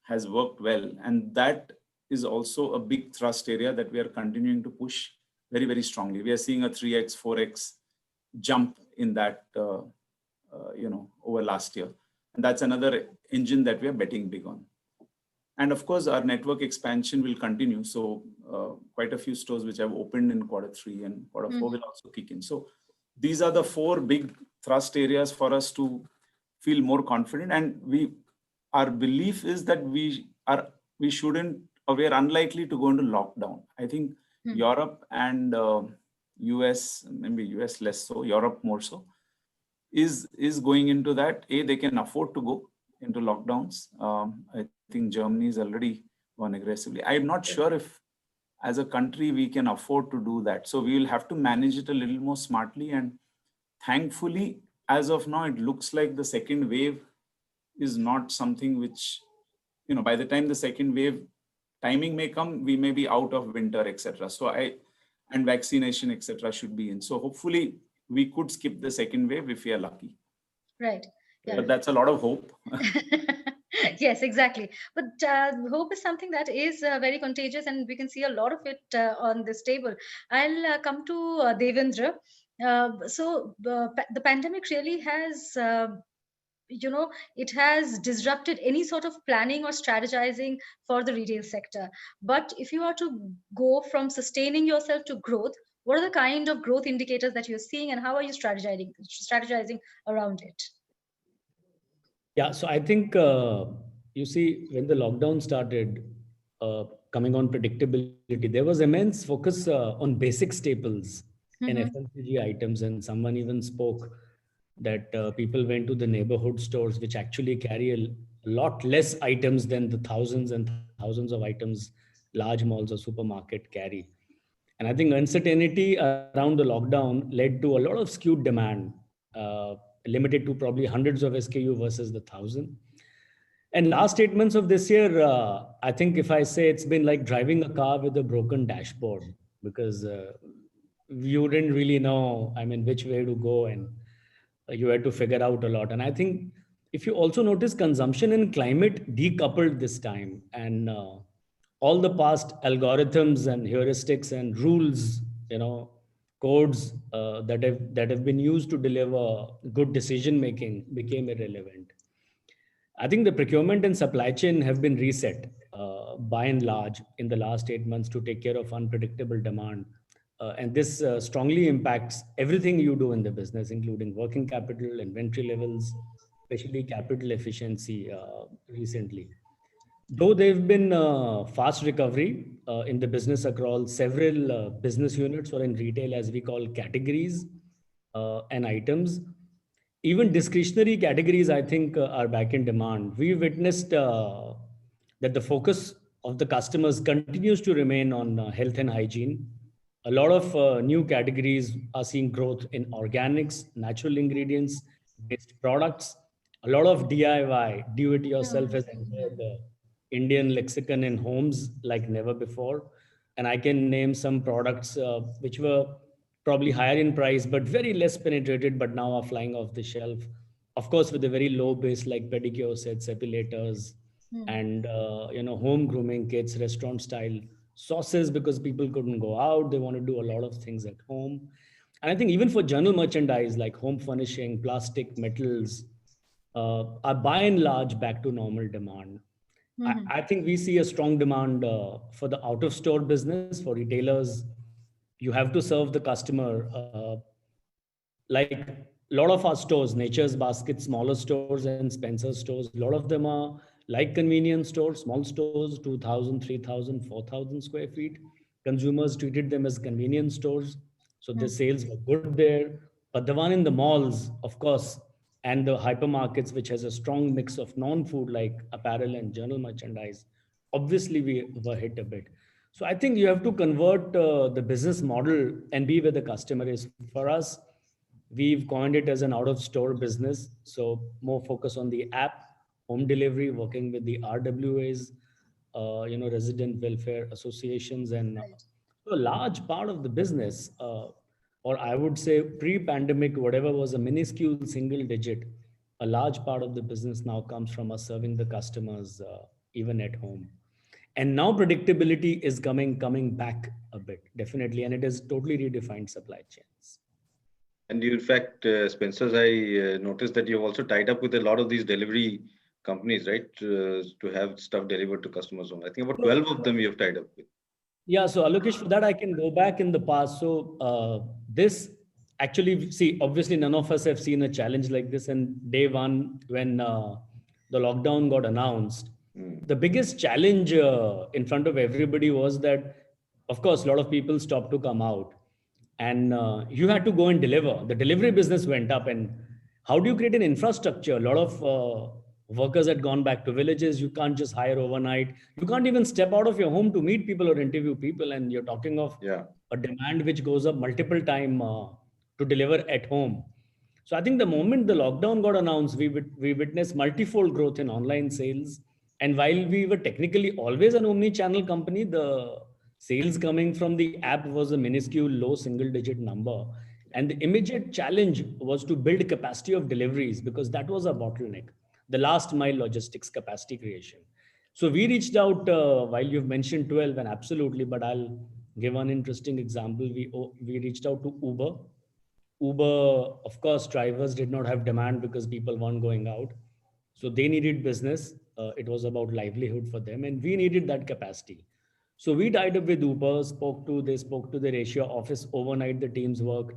has worked well. And that is also a big thrust area that we are continuing to push very, very strongly. We are seeing a 3x, 4x jump in that, over last year. And that's another engine that we are betting big on. And of course, our network expansion will continue. So quite a few stores which have opened in quarter 3 and quarter 4 will also kick in. So these are the 4 big thrust areas for us to feel more confident. And our belief is that we are unlikely to go into lockdown. I think Europe and US, maybe US less so, Europe more so, is going into that. They can afford to go into lockdowns. I think Germany is already gone aggressively. I'm not sure if as a country we can afford to do that. So we will have to manage it a little more smartly. And thankfully, as of now, it looks like the second wave is not something which, by the time the second wave timing may come, we may be out of winter, etc. And vaccination, etc. should be in. So hopefully we could skip the second wave if we are lucky.
Right. Yeah.
But that's a lot of hope.
Yes, exactly. But hope is something that is very contagious, and we can see a lot of it on this table. I'll come to Devendra. So the pandemic really has, it has disrupted any sort of planning or strategizing for the retail sector. But if you are to go from sustaining yourself to growth, what are the kind of growth indicators that you're seeing, and how are you strategizing around it?
Yeah, so I think, you see, when the lockdown started, coming on predictability, there was immense focus on basic staples and FMCG items. And someone even spoke that people went to the neighborhood stores, which actually carry a lot less items than the thousands and thousands of items large malls or supermarket carry. And I think uncertainty around the lockdown led to a lot of skewed demand, limited to probably hundreds of SKU versus the 1,000. And last 8 months of this year, I think if I say it's been like driving a car with a broken dashboard, because you didn't really know, which way to go, and you had to figure out a lot. And I think if you also notice, consumption and climate decoupled this time, and all the past algorithms and heuristics and rules, codes that have been used to deliver good decision making became irrelevant. I think the procurement and supply chain have been reset by and large in the last 8 months to take care of unpredictable demand. And this strongly impacts everything you do in the business, including working capital, inventory levels, especially capital efficiency recently. Though there've been fast recovery in the business across several business units, or in retail, as we call categories and items, even discretionary categories, I think, are back in demand. We witnessed that the focus of the customers continues to remain on health and hygiene. A lot of new categories are seeing growth in organics, natural ingredients, based products. A lot of DIY, do it yourself, has entered the Indian lexicon in homes like never before. And I can name some products which were probably higher in price, but very less penetrated, but now are flying off the shelf. Of course, with a very low base, like pedicure sets, epilators, and home grooming kits, restaurant style sauces, because people couldn't go out. They want to do a lot of things at home. And I think even for general merchandise like home furnishing, plastic, metals, are by and large back to normal demand. I think we see a strong demand for the out of store business. For retailers, you have to serve the customer. Like a lot of our stores, Nature's Basket, smaller stores, and Spencer's stores, a lot of them are like convenience stores, small stores, 2,000, 3,000, 4,000 square feet. Consumers treated them as convenience stores. So the sales were good there. But the one in the malls, of course, and the hypermarkets, which has a strong mix of non-food like apparel and general merchandise, obviously we were hit a bit. So I think you have to convert the business model and be where the customer is. For us, we've coined it as an out-of-store business. So more focus on the app, home delivery, working with the RWAs, resident welfare associations, and a large part of the business, or I would say pre-pandemic, whatever was a minuscule single digit, a large part of the business now comes from us serving the customers even at home. And now predictability is coming back a bit, definitely, and it has totally redefined supply chains.
And you, in fact, Spencer's, I noticed that you've also tied up with a lot of these delivery companies, right, to have stuff delivered to customers' home. I think about 12 of them you have tied up with.
Yeah, so Alokesh, for that I can go back in the past. So this actually, see, obviously none of us have seen a challenge like this. And day one, when the lockdown got announced, the biggest challenge in front of everybody was that, of course, a lot of people stopped to come out, and you had to go and deliver. The delivery business went up, and how do you create an infrastructure? A lot of Workers had gone back to villages. You can't just hire overnight. You can't even step out of your home to meet people or interview people. And you're talking of a demand which goes up multiple times to deliver at home. So I think the moment the lockdown got announced, we witnessed multifold growth in online sales. And while we were technically always an omni-channel company, the sales coming from the app was a minuscule low single-digit number. And the immediate challenge was to build capacity of deliveries, because that was a bottleneck, the last mile logistics capacity creation. So we reached out, while you've mentioned 12, and absolutely, but I'll give one interesting example. We reached out to Uber. Uber, of course, drivers did not have demand because people weren't going out. So they needed business. It was about livelihood for them, and we needed that capacity. So we tied up with Uber, spoke to the ratio office overnight. The teams worked,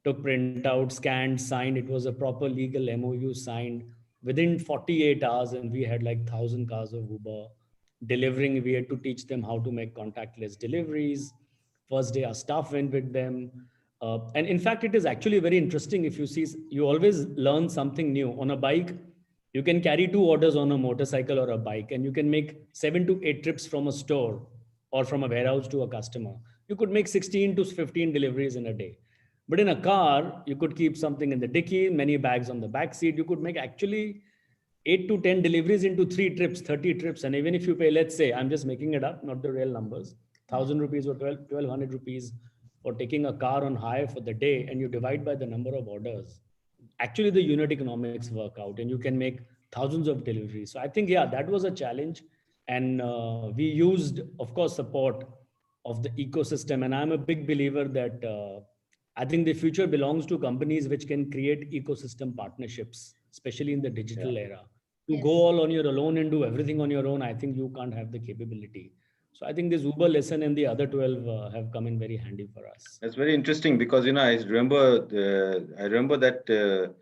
took printout, scanned, signed. It was a proper legal MOU signed within 48 hours, and we had like 1,000 cars of Uber delivering. We had to teach them how to make contactless deliveries. First day, our staff went with them. And in fact, it is actually very interesting. If you see, you always learn something new. On a bike, you can carry 2 orders on a motorcycle or a bike, and you can make 7 to 8 trips from a store or from a warehouse to a customer. You could make 16 to 15 deliveries in a day. But in a car, you could keep something in the dicky, many bags on the back seat. You could make actually 8 to 10 deliveries into 3 trips, 30 trips. And even if you pay, let's say, I'm just making it up, not the real numbers, 1,000 rupees or 1,200 rupees for taking a car on hire for the day, and you divide by the number of orders, actually the unit economics work out and you can make thousands of deliveries. So I think, yeah, that was a challenge. And we used, of course, support of the ecosystem. And I'm a big believer that I think the future belongs to companies which can create ecosystem partnerships, especially in the digital era. To go all on your own and do everything on your own, I think you can't have the capability. So I think this Uber lesson and the other 12 have come in very handy for us.
That's very interesting because, I remember that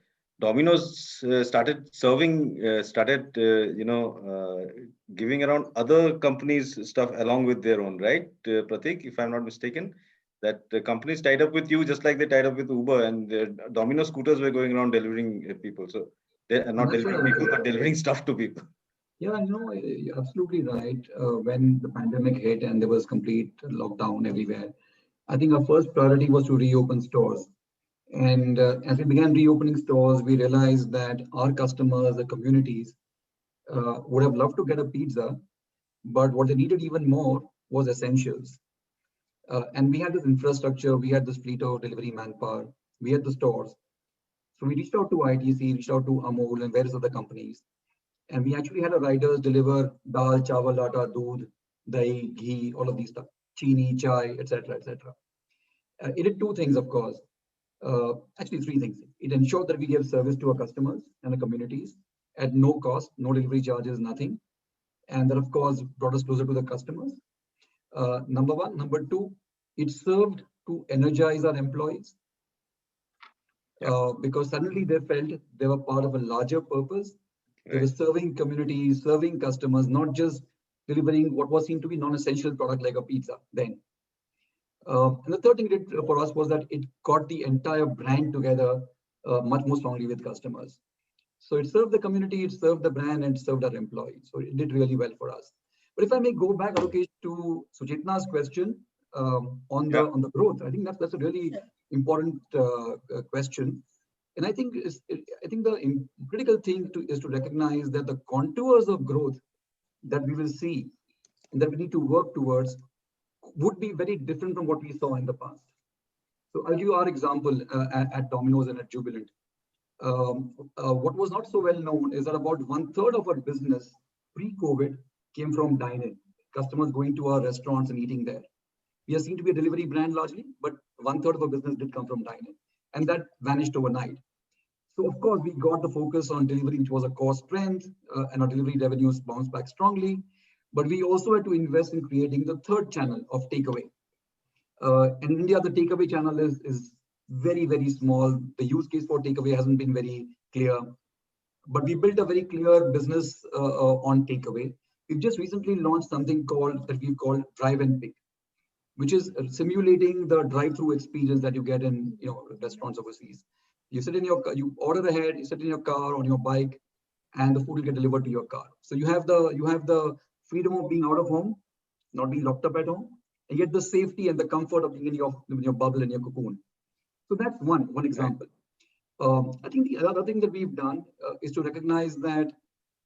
Domino's started serving, giving around other companies stuff along with their own, right? Pratik, if I'm not mistaken, that the companies tied up with you just like they tied up with Uber, and the Domino scooters were going around delivering people. So they're not delivering people, but delivering stuff to people.
Yeah, you're absolutely right. When the pandemic hit and there was complete lockdown everywhere, I think our first priority was to reopen stores. And as we began reopening stores, we realized that our customers, the communities, would have loved to get a pizza, but what they needed even more was essentials. And we had this infrastructure, we had this fleet of delivery manpower, we had the stores. So we reached out to ITC, reached out to Amul and various other companies. And we actually had our riders deliver dal, chawal, atta, doodh, dahi, ghee, all of these stuff, chini, chai, etc., etc. It did 2 things, of course. Actually 3 things. It ensured that we gave service to our customers and the communities at no cost, no delivery charges, nothing. And that, of course, brought us closer to the customers. Number 1. Number 2, it served to energize our employees because suddenly they felt they were part of a larger purpose. They were serving communities, serving customers, not just delivering what was seen to be non-essential product like a pizza then. And the third thing it did for us was that it got the entire brand together much more strongly with customers. So it served the community, it served the brand, and it served our employees. So it did really well for us. But if I may go back, Alokesh, to Suchetna's question on the growth, I think that's a really important question. And I think the critical thing is to recognize that the contours of growth that we will see and that we need to work towards would be very different from what we saw in the past. So I'll give you our example at Domino's and at Jubilant. What was not so well known is that about 1/3 of our business pre-COVID came from dine-in, customers going to our restaurants and eating there. We are seen to be a delivery brand largely, but 1/3 of our business did come from dine-in, and that vanished overnight. So of course, we got the focus on delivery, which was a core strength, and our delivery revenues bounced back strongly. But we also had to invest in creating the third channel of takeaway. In India, the takeaway channel is very, very small. The use case for takeaway hasn't been very clear. But we built a very clear business on takeaway. We've just recently launched something that we call Drive and Pick, which is simulating the drive-through experience that you get in restaurants overseas. You sit in your car, you order ahead, you sit in your car on your bike, and the food will get delivered to your car. So you have the freedom of being out of home, not being locked up at home, and yet the safety and the comfort of being in your bubble and your cocoon. So that's one example. I think the other thing that we've done is to recognize that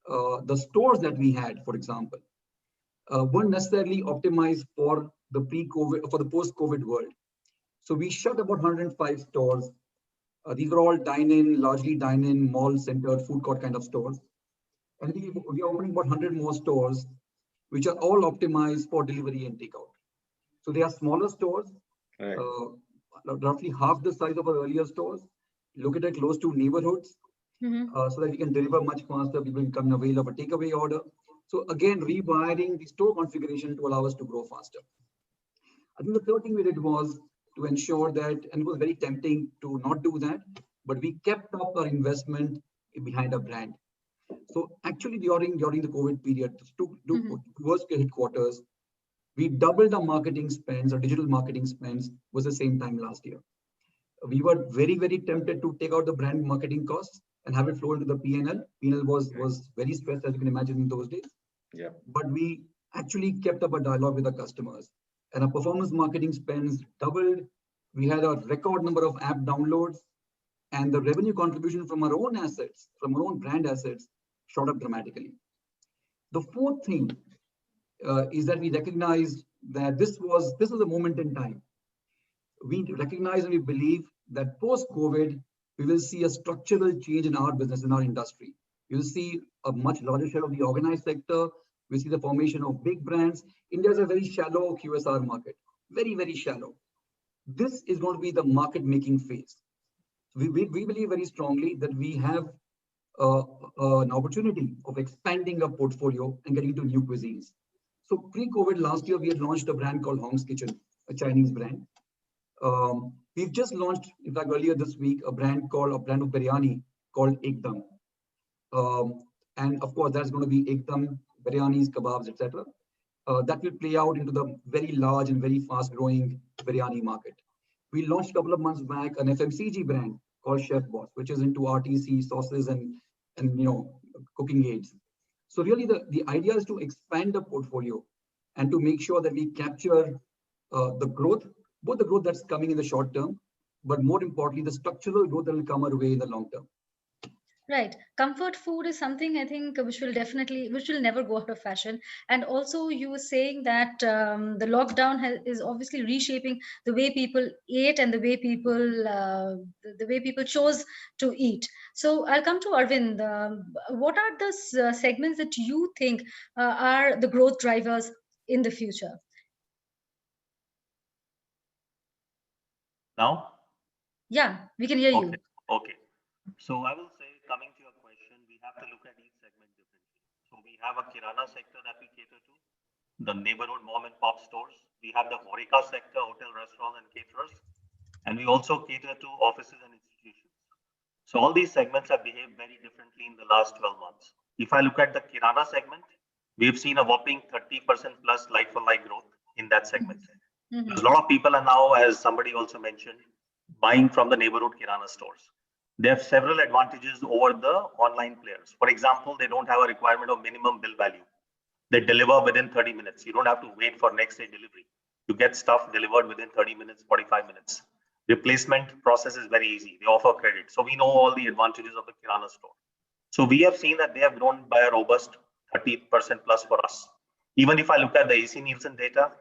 the stores that we had, for example, weren't necessarily optimized for the pre-COVID, for the post-COVID world. So we shut about 105 stores. These are all dine-in, largely dine-in, mall-centered, food court kind of stores. And we are opening about 100 more stores, which are all optimized for delivery and takeout. So they are smaller stores,
Right.
Roughly half the size of our earlier stores, located close to neighborhoods, so that we can deliver much faster. People can come and avail of a takeaway order. So again, rewiring the store configuration to allow us to grow faster. I think the third thing we did was to ensure that, and it was very tempting to not do that, but we kept up our investment behind our brand. So actually during the COVID period, two worst hit quarters, we doubled our marketing spends, our digital marketing spends was the same time last year. We were very, very tempted to take out the brand marketing costs and have it flow into the P&L. P&L was very stressed, as you can imagine, in those days.
Yeah.
But we actually kept up a dialogue with our customers, and our performance marketing spends doubled. We had a record number of app downloads, and the revenue contribution from our own assets, from our own brand assets, shot up dramatically. The fourth thing is that we recognized that this was a moment in time. We recognize and we believe that post-COVID, we will see a structural change in our business, in our industry. You'll see a much larger share of the organized sector. We see the formation of big brands. India is a very shallow QSR market, very, very shallow. This is going to be the market making phase. We believe very strongly that we have an opportunity of expanding our portfolio and getting into new cuisines. So pre-COVID last year, we had launched a brand called Hong's Kitchen, a Chinese brand. We've just launched, in fact, earlier this week, a brand of biryani called Ekdum. And of course, that's going to be Ekdum, biryanis, kebabs, etc. That will play out into the very large and very fast-growing biryani market. We launched a couple of months back an FMCG brand called Chef Boss, which is into RTC sauces and cooking aids. So really, the idea is to expand the portfolio and to make sure that we capture the growth, both the growth that's coming in the short term, but more importantly, the structural growth that will come our way in the long term.
Right. Comfort food is something I think which will never go out of fashion. And also you were saying that the lockdown is obviously reshaping the way people ate and the way people chose to eat. So I'll come to Arvind. What are the segments that you think are the growth drivers in the future?
Now?
Yeah, we can hear you.
Okay. So I will say, coming to your question, we have to look at each segment differently. So we have a Kirana sector that we cater to, the neighborhood mom and pop stores. We have the HoReCa sector, hotel, restaurant, and caterers. And we also cater to offices and institutions. So all these segments have behaved very differently in the last 12 months. If I look at the Kirana segment, we've seen a whopping 30% plus like-for-like growth in that segment. Because a lot of people are now, as somebody also mentioned, buying from the neighborhood Kirana stores. They have several advantages over the online players. For example, they don't have a requirement of minimum bill value. They deliver within 30 minutes. You don't have to wait for next day delivery. You get stuff delivered within 30 minutes, 45 minutes. Replacement process is very easy. They offer credit. So we know all the advantages of the Kirana store. So we have seen that they have grown by a robust 30% plus for us. Even if I look at the AC Nielsen data,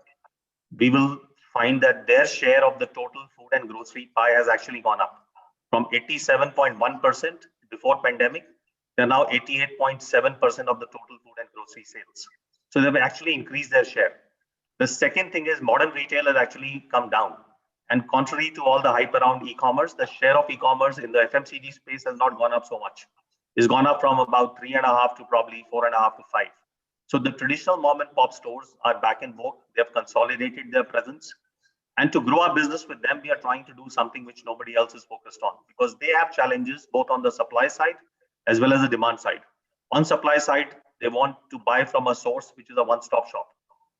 we will find that their share of the total food and grocery pie has actually gone up. From 87.1% before pandemic, they're now 88.7% of the total food and grocery sales. So they've actually increased their share. The second thing is modern retail has actually come down. And contrary to all the hype around e-commerce, the share of e-commerce in the FMCG space has not gone up so much. It's gone up from about 3.5 to probably 4.5 to 5. So the traditional mom and pop stores are back in vogue. They have consolidated their presence. And to grow our business with them, we are trying to do something which nobody else is focused on, because they have challenges both on the supply side as well as the demand side. On supply side, they want to buy from a source which is a one-stop shop.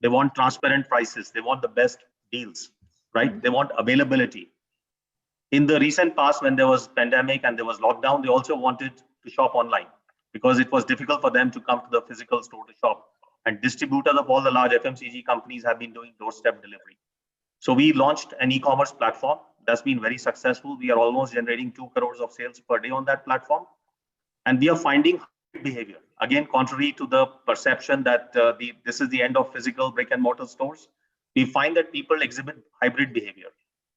They want transparent prices. They want the best deals, right? They want availability. In the recent past, when there was pandemic and there was lockdown, they also wanted to shop online because it was difficult for them to come to the physical store to shop. And distributors of all the large FMCG companies have been doing doorstep delivery. So we launched an e-commerce platform that's been very successful. We are almost generating 2 crores of sales per day on that platform. And we are finding behavior. Again, contrary to the perception that this is the end of physical brick and mortar stores, we find that people exhibit hybrid behavior.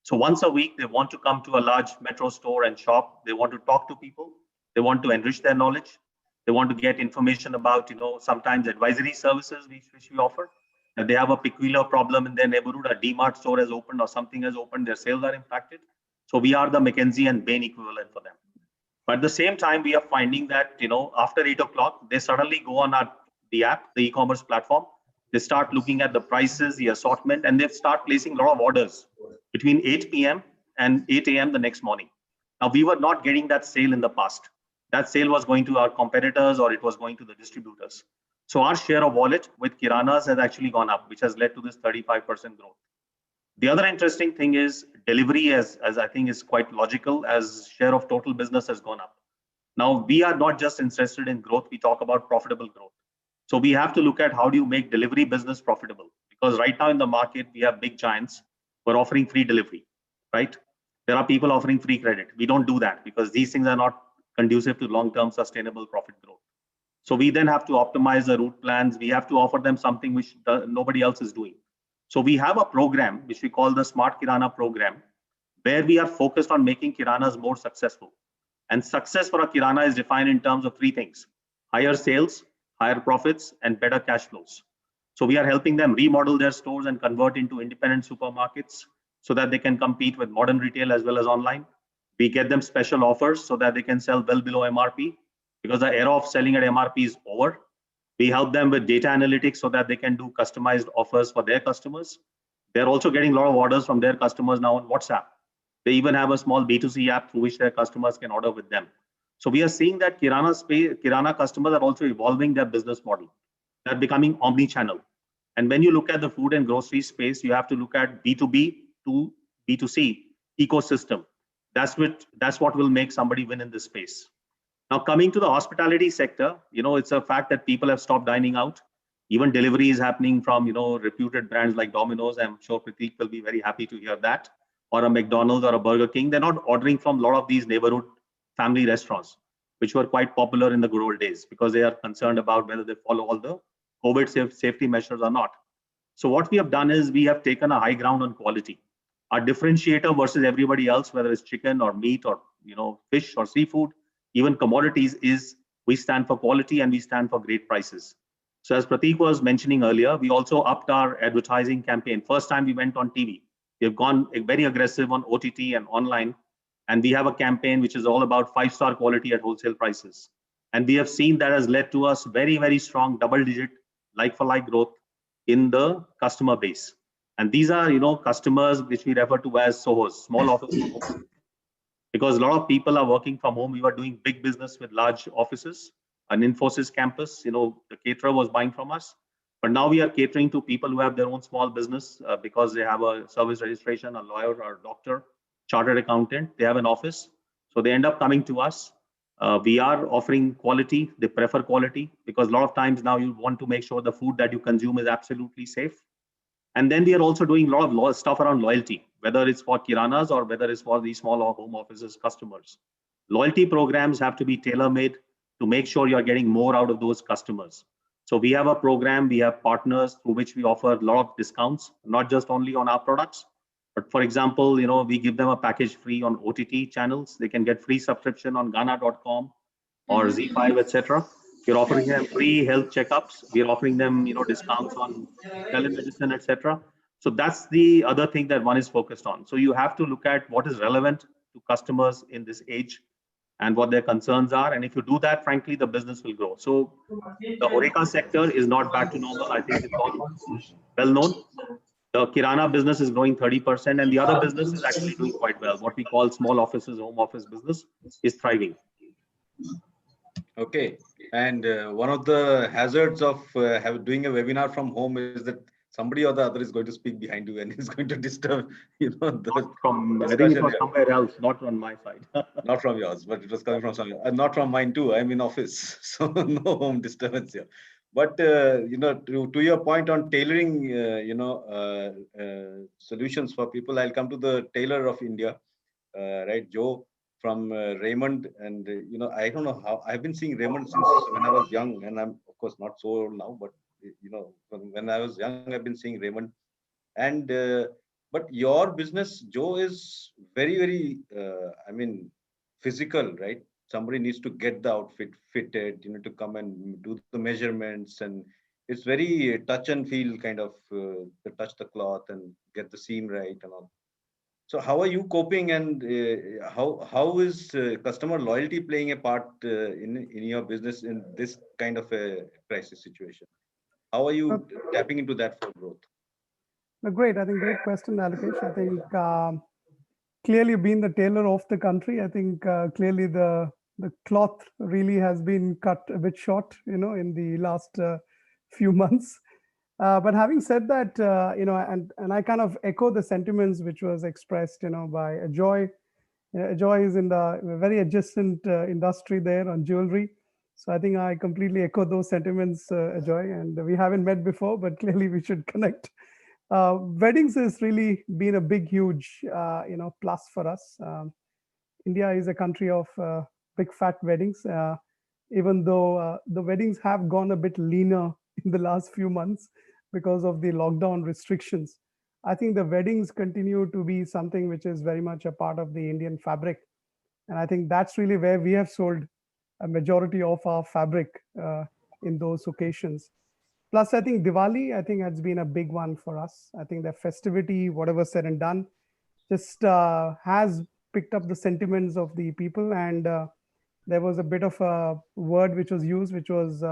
So once a week, they want to come to a large metro store and shop. They want to talk to people. They want to enrich their knowledge. They want to get information about, sometimes advisory services which we offer. If they have a peculiar problem in their neighborhood, a DMart store has opened or something has opened, their sales are impacted. So we are the McKinsey and Bain equivalent for them. But at the same time, we are finding that, after 8 o'clock, they suddenly go on the app, the e-commerce platform. They start looking at the prices, the assortment, and they start placing a lot of orders between 8 p.m. and 8 a.m. the next morning. Now, we were not getting that sale in the past. That sale was going to our competitors or it was going to the distributors. So our share of wallet with Kiranas has actually gone up, which has led to this 35% growth. The other interesting thing is delivery, as I think is quite logical, as share of total business has gone up. Now, we are not just interested in growth, we talk about profitable growth. So we have to look at how do you make delivery business profitable? Because right now in the market, we have big giants who are offering free delivery, right? There are people offering free credit. We don't do that because these things are not conducive to long-term sustainable profit growth. So we then have to optimize the route plans. We have to offer them something which nobody else is doing. So we have a program which we call the Smart Kirana program, where we are focused on making Kiranas more successful. And success for a Kirana is defined in terms of 3 things: higher sales, higher profits, and better cash flows. So we are helping them remodel their stores and convert into independent supermarkets so that they can compete with modern retail as well as online. We get them special offers so that they can sell well below MRP, because the era of selling at MRP is over. We help them with data analytics so that they can do customized offers for their customers. They're also getting a lot of orders from their customers now on WhatsApp. They even have a small B2C app through which their customers can order with them. So we are seeing that Kirana customers are also evolving their business model. They're becoming omni-channel. And when you look at the food and grocery space, you have to look at B2B to B2C ecosystem. That's what will make somebody win in this space. Now, coming to the hospitality sector, it's a fact that people have stopped dining out. Even delivery is happening from, reputed brands like Domino's. I'm sure Prateek will be very happy to hear that. Or a McDonald's or a Burger King. They're not ordering from a lot of these neighborhood family restaurants, which were quite popular in the good old days, because they are concerned about whether they follow all the COVID safety measures or not. So what we have done is we have taken a high ground on quality. Our differentiator versus everybody else, whether it's chicken or meat or fish or seafood, even commodities, is we stand for quality and we stand for great prices. So as Prateek was mentioning earlier, we also upped our advertising campaign. First time we went on TV. We've gone very aggressive on OTT and online. And we have a campaign which is all about 5-star quality at wholesale prices. And we have seen that has led to us very, very strong double-digit like-for-like growth in the customer base. And these are, customers which we refer to as SOHOs, small offices. Because a lot of people are working from home. We were doing big business with large offices. An Infosys campus, the caterer was buying from us. But now we are catering to people who have their own small business because they have a service registration, a lawyer or a doctor, chartered accountant. They have an office. So they end up coming to us. We are offering quality. They prefer quality because a lot of times now you want to make sure the food that you consume is absolutely safe. And then we are also doing a lot of stuff around loyalty, whether it's for Kiranas or whether it's for these small or home offices customers. Loyalty programs have to be tailor-made to make sure you're getting more out of those customers. So we have a program, we have partners through which we offer a lot of discounts, not just only on our products, but for example, we give them a package free on OTT channels. They can get free subscription on Gaana.com or Z5, etc. We're offering them free health checkups. We're offering them, discounts on telemedicine, etc. So that's the other thing that one is focused on. So you have to look at what is relevant to customers in this age and what their concerns are. And if you do that, frankly, the business will grow. So the HoReCa sector is not back to normal. I think it's all well known. The Kirana business is growing 30%, and the other business is actually doing quite well. What we call small offices, home office business is thriving.
Okay. And one of the hazards of doing a webinar from home is that somebody or the other is going to speak behind you and is going to disturb, the
From, I think it
discussion
was
here.
somewhere else, not on my side.
Not from yours, but it was coming from somewhere. Not from mine too. I'm in office, so no home disturbance here. But to your point on tailoring, solutions for people, I'll come to the tailor of India, right, Joe from Raymond, and I don't know how I've been seeing Raymond since when I was young, and I'm of course not so old now, but when I was young, I've been seeing Raymond, and but your business, Joe, is very, very, physical, right? Somebody needs to get the outfit fitted, to come and do the measurements, and it's very touch and feel kind of, to touch the cloth and get the seam right and all. So how are you coping, and how is customer loyalty playing a part in your business in this kind of a crisis situation? How are you tapping into that for growth?
No, great. I think great question, Alokesh. I think clearly being the tailor of the country, I think clearly the cloth really has been cut a bit short, in the last few months. But having said that, and I kind of echo the sentiments which was expressed, by Ajoy. Ajoy is in the very adjacent industry there on jewelry. So I think I completely echo those sentiments, Ajoy. And we haven't met before, but clearly we should connect. Weddings has really been a big, huge, plus for us. India is a country of big fat weddings, even though the weddings have gone a bit leaner in the last few months because of the lockdown restrictions. I think the weddings continue to be something which is very much a part of the Indian fabric. And I think that's really where we have sold a majority of our fabric in those occasions. Plus, I think Diwali, has been a big one for us. I think the festivity, whatever said and done, just has picked up the sentiments of the people. And there was a bit of a word which was used, which was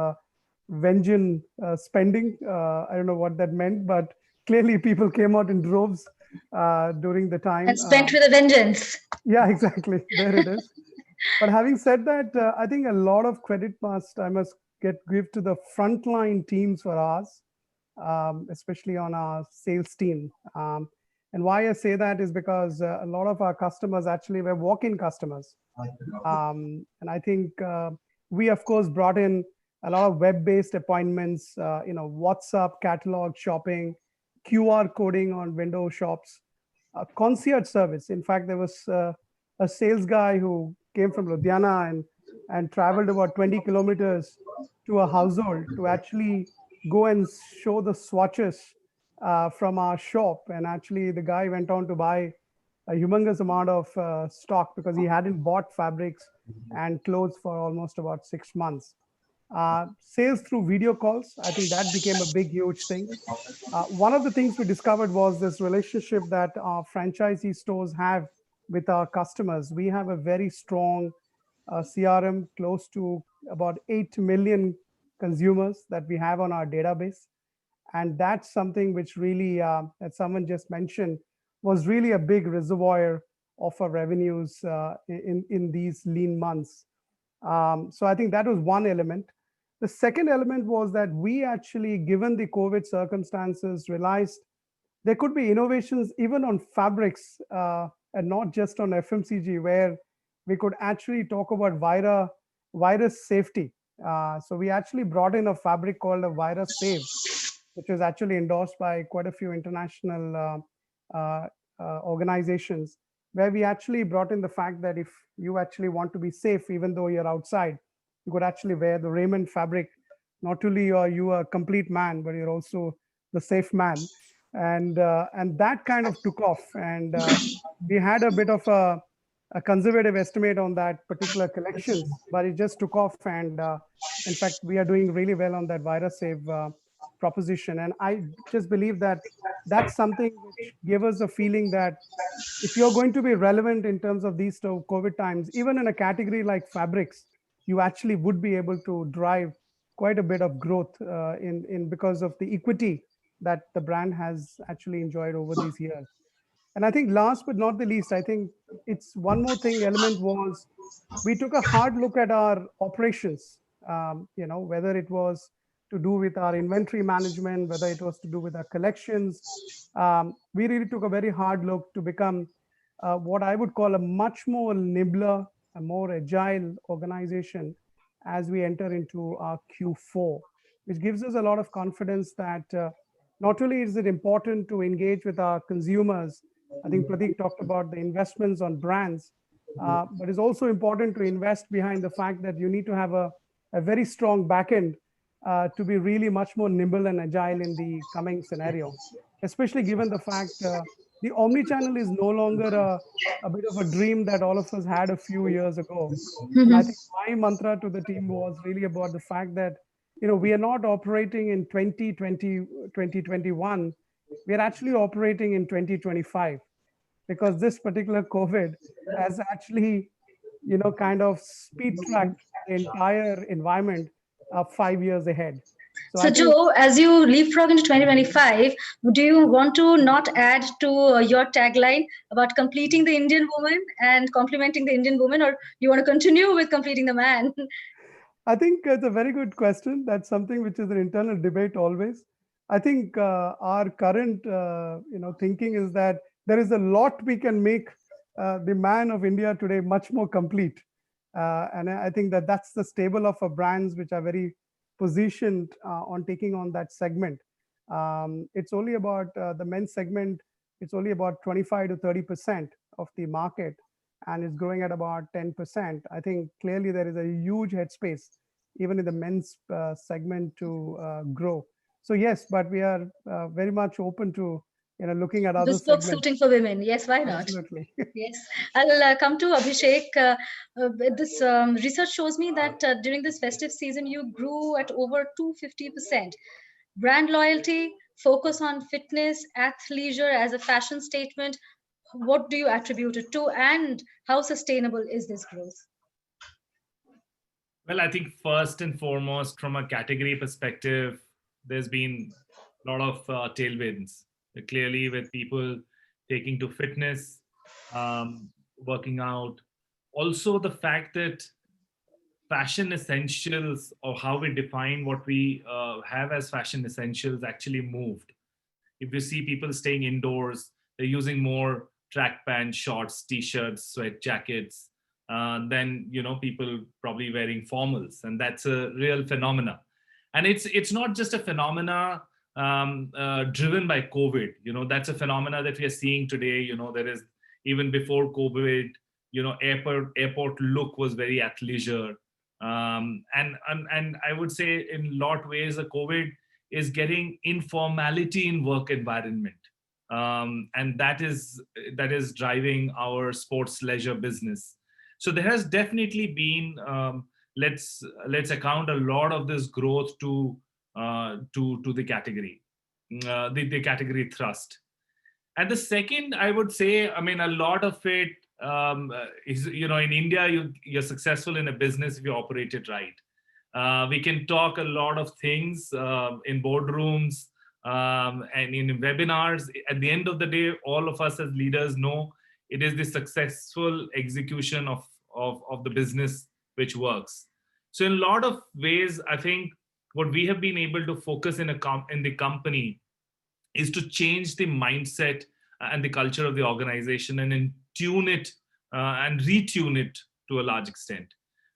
vengeance spending. I don't know what that meant, but clearly people came out in droves during the time.
And spent with a vengeance.
Yeah, exactly. There it is. But having said that, I think a lot of credit I must give to the frontline teams for us, especially on our sales team. And why I say that is because a lot of our customers actually were walk-in customers. And I think we, of course, brought in a lot of web-based appointments, WhatsApp, catalog shopping, QR coding on window shops, concierge service. In fact, there was a sales guy who came from Ludhiana and traveled about 20 kilometers to a household to actually go and show the swatches from our shop. And actually the guy went on to buy a humongous amount of stock because he hadn't bought fabrics and clothes for almost about 6 months. Sales through video calls, I think that became a big, huge thing. One of the things we discovered was this relationship that our franchisee stores have with our customers. We have a very strong CRM, close to about 8 million consumers that we have on our database. And that's something which really, as someone just mentioned, was really a big reservoir of our revenues in these lean months. So I think that was one element. The second element was that we actually, given the COVID circumstances, realized there could be innovations even on fabrics and not just on FMCG, where we could actually talk about virus safety. So we actually brought in a fabric called a Virus Save, which was actually endorsed by quite a few international organizations, where we actually brought in the fact that if you actually want to be safe, even though you're outside, you could actually wear the Raymond fabric. Not only are you a complete man, but you're also the safe man. And that kind of took off. And we had a bit of a conservative estimate on that particular collection, but it just took off. And in fact, we are doing really well on that Virus Save proposition. And I just believe that that's something which gave us a feeling that if you're going to be relevant in terms of these COVID times, even in a category like fabrics, you actually would be able to drive quite a bit of growth in because of the equity that the brand has actually enjoyed over these years. And I think last but not the least, I think it's one more thing element was we took a hard look at our operations, whether it was to do with our inventory management, whether it was to do with our collections. We really took a very hard look to become what I would call a much more nimbler, a more agile organization as we enter into our Q4, which gives us a lot of confidence that not only is it important to engage with our consumers, I think Prateek talked about the investments on brands, but it's also important to invest behind the fact that you need to have a very strong backend to be really much more nimble and agile in the coming scenario, especially given the fact the omni-channel is no longer a bit of a dream that all of us had a few years ago. And I think my mantra to the team was really about the fact that, we are not operating in 2020, 2021. We are actually operating in 2025 because this particular COVID has actually, kind of speed tracked the entire environment 5 years ahead.
So Joe, as you leapfrog into 2025, do you want to not add to your tagline about completing the Indian woman and complementing the Indian woman, or do you want to continue with completing the man?
I think it's a very good question. That's something which is an internal debate always. I think our current, thinking is that there is a lot we can make the man of India today much more complete. And I think that that's the stable of our brands which are very positioned on taking on that segment. It's only about the men's segment. It's only about 25 to 30% of the market, and it's growing at about 10%. I think clearly there is a huge headspace, even in the men's segment, to grow. So yes, but we are very much open to looking at other
bespoke
segments.
suiting for women. Yes, why not?
Absolutely.
Yes, I'll come to Abhishek. This research shows me that during this festive season, you grew at over 250%. Brand loyalty, focus on fitness, athleisure as a fashion statement. What do you attribute it to, and how sustainable is this growth?
Well, I think first and foremost, from a category perspective, there's been a lot of tailwinds. Clearly, with people taking to fitness, working out. Also, the fact that fashion essentials, or how we define what we have as fashion essentials, actually moved. If you see people staying indoors, they're using more track pants, shorts, t-shirts, sweat jackets, than people probably wearing formals, and that's a real phenomena. And it's not just a phenomena driven by COVID. That's a phenomena that we are seeing today. There is, even before COVID, airport look was very athleisure. And I would say in a lot of ways, the COVID is getting informality in work environment. And that is driving our sports leisure business. So there has definitely been, let's account a lot of this growth to the category, the category thrust. And the second, I would say, a lot of it is, in India, you're successful in a business if you operate it right. We can talk a lot of things in boardrooms and in webinars. At the end of the day, all of us as leaders know it is the successful execution of the business which works. So in a lot of ways, I think what we have been able to focus in the company is to change the mindset and the culture of the organization, and then tune it and retune it to a large extent.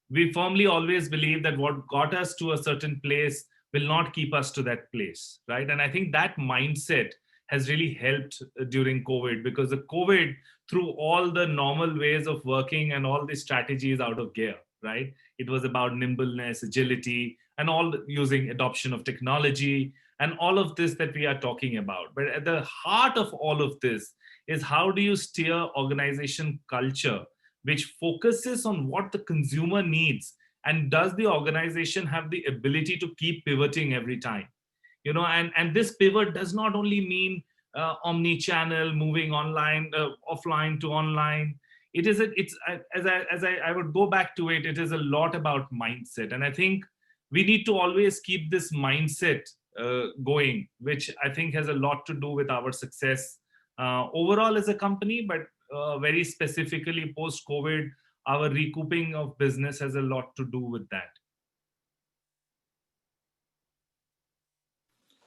We firmly always believe that what got us to a certain place will not keep us to that place, right? And I think that mindset has really helped during COVID, because the COVID threw all the normal ways of working and all the strategies out of gear, right? It was about nimbleness, agility, and all using adoption of technology and all of this that we are talking about. But at the heart of all of this is, how do you steer organization culture which focuses on what the consumer needs, and does the organization have the ability to keep pivoting every time? And this pivot does not only mean omni-channel, moving online, offline to online. I would go back to it, it is a lot about mindset. And I think we need to always keep this mindset going, which I think has a lot to do with our success overall as a company, but very specifically post-COVID, our recouping of business has a lot to do with that.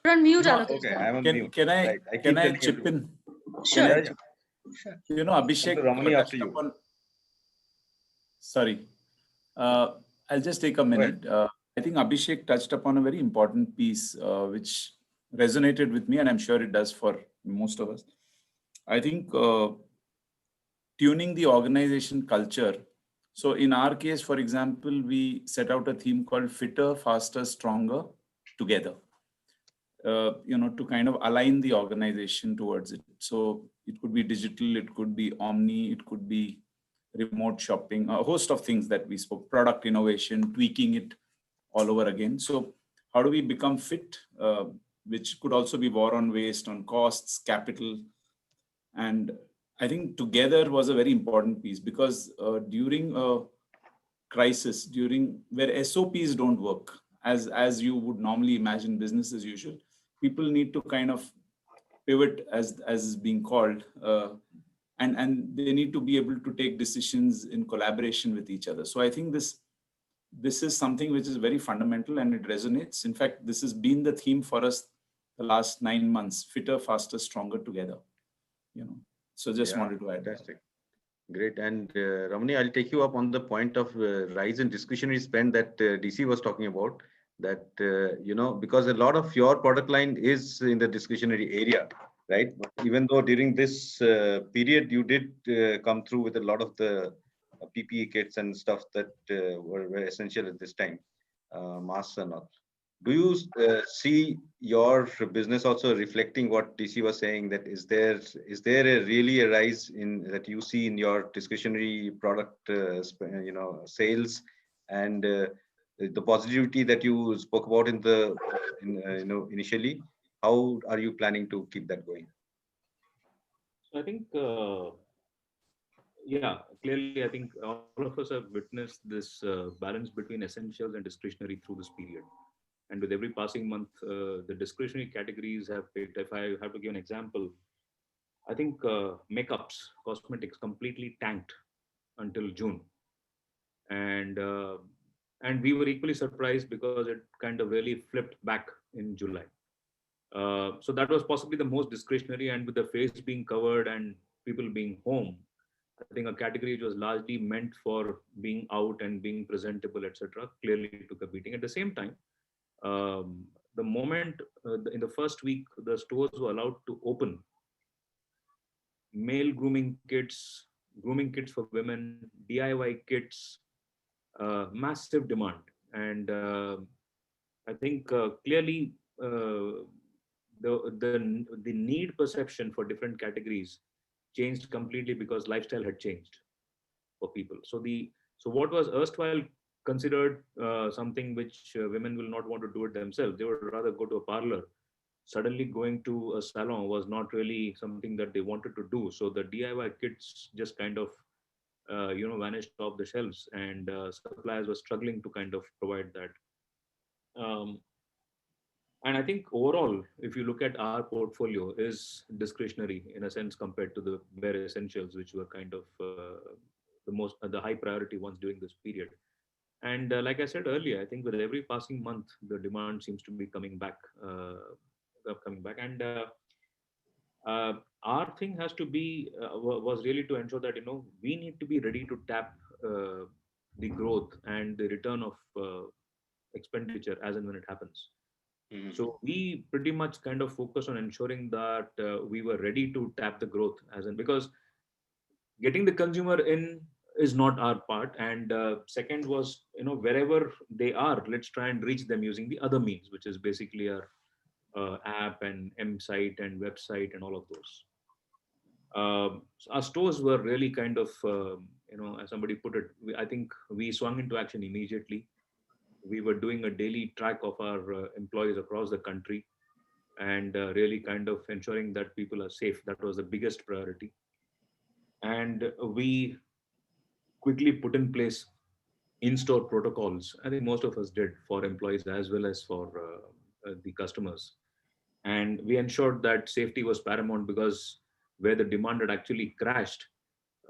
You're on mute,
No,
Alok.
Okay, I'm on
Can
mute.
can I
Right. keep
can I
telling
chip
everyone.
in?
Sure.
Can I
Yeah,
Sure.
You know, Abhishek
Ramani, after
touched
you.
upon. Sorry, I'll just take a
ahead.
minute. I think Abhishek touched upon a very important piece, which resonated with me, and I'm sure it does for most of us. I think tuning the organization culture. So in our case, for example, we set out a theme called Fitter, Faster, Stronger Together. To kind of align the organization towards it. So it could be digital, it could be omni, it could be remote shopping, a host of things that we spoke, product innovation, tweaking it all over again. So how do we become fit, which could also be war on waste, on costs, capital. And I think together was a very important piece because during a crisis, during where SOPs don't work, as you would normally imagine business as usual, people need to kind of pivot as is being called, and they need to be able to take decisions in collaboration with each other. So I think this is something which is very fundamental and it resonates. In fact, this has been the theme for us the last 9 months: fitter, faster, stronger together. So just wanted to add.
Fantastic. Great. And Ramani, I'll take you up on the point of rise in discretionary spend that DC was talking about. That, because a lot of your product line is in the discretionary area, right? But even though during this period, you did come through with a lot of the PPE kits and stuff that were essential at this time, masks and all. Do you see your business also reflecting what DC was saying, that is there really a rise in that you see in your discretionary product sales, and the positivity that you spoke about initially? How are you planning to keep that going?
So I think clearly I think all of us have witnessed this balance between essentials and discretionary through this period. And with every passing month, the discretionary categories have picked. If I have to give an example, I think makeups, cosmetics completely tanked until June. And we were equally surprised because it kind of really flipped back in July. So that was possibly the most discretionary, and with the face being covered and people being home, I think a category which was largely meant for being out and being presentable, etc., clearly took a beating. At the same time, the moment in the first week the stores were allowed to open, male grooming kits for women, DIY kits, massive demand. And I think clearly the need perception for different categories changed completely because lifestyle had changed for people. So what was erstwhile considered something which women will not want to do it themselves, they would rather go to a parlor. Suddenly going to a salon was not really something that they wanted to do. So the DIY kits just kind of vanished off the shelves, and suppliers were struggling to kind of provide that. And I think overall, if you look at our portfolio, is discretionary in a sense compared to the bare essentials, which were kind of the high priority ones during this period. And like I said earlier, I think with every passing month, the demand seems to be coming back. And our thing has to be was really to ensure that we need to be ready to tap the growth and the return of expenditure as and when it happens. Mm-hmm. So we pretty much kind of focus on ensuring that we were ready to tap the growth because getting the consumer in is not our part. And second was, wherever they are, let's try and reach them using the other means, which is basically our app and M-site and website and all of those. Our stores were really kind of, as somebody put it, I think we swung into action immediately. We were doing a daily track of our employees across the country and really kind of ensuring that people are safe. That was the biggest priority. And we quickly put in place in-store protocols. I think most of us did, for employees as well as for the customers. And we ensured that safety was paramount, because where the demand had actually crashed,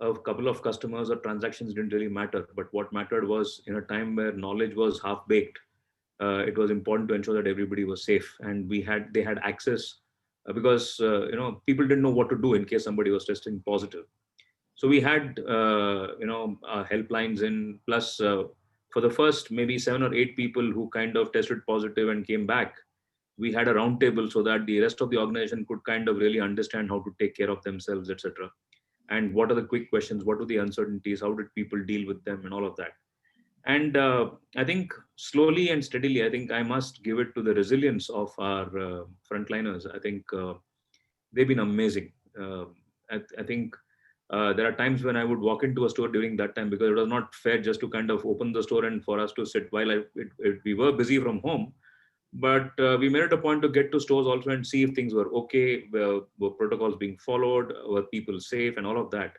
a couple of customers or transactions didn't really matter. But what mattered was, in a time where knowledge was half-baked, it was important to ensure that everybody was safe, and they had access because people didn't know what to do in case somebody was testing positive. So we had helplines in, plus for the first maybe 7 or 8 people who kind of tested positive and came back, we had a round table so that the rest of the organization could kind of really understand how to take care of themselves, etc. And what are the quick questions, what are the uncertainties, how did people deal with them, and all of that. And I think slowly and steadily, I think I must give it to the resilience of our frontliners. I think they've been amazing. I think there are times when I would walk into a store during that time, because it was not fair just to kind of open the store and for us to sit while we were busy from home. But we made it a point to get to stores also and see if things were okay, were protocols being followed, were people safe, and all of that.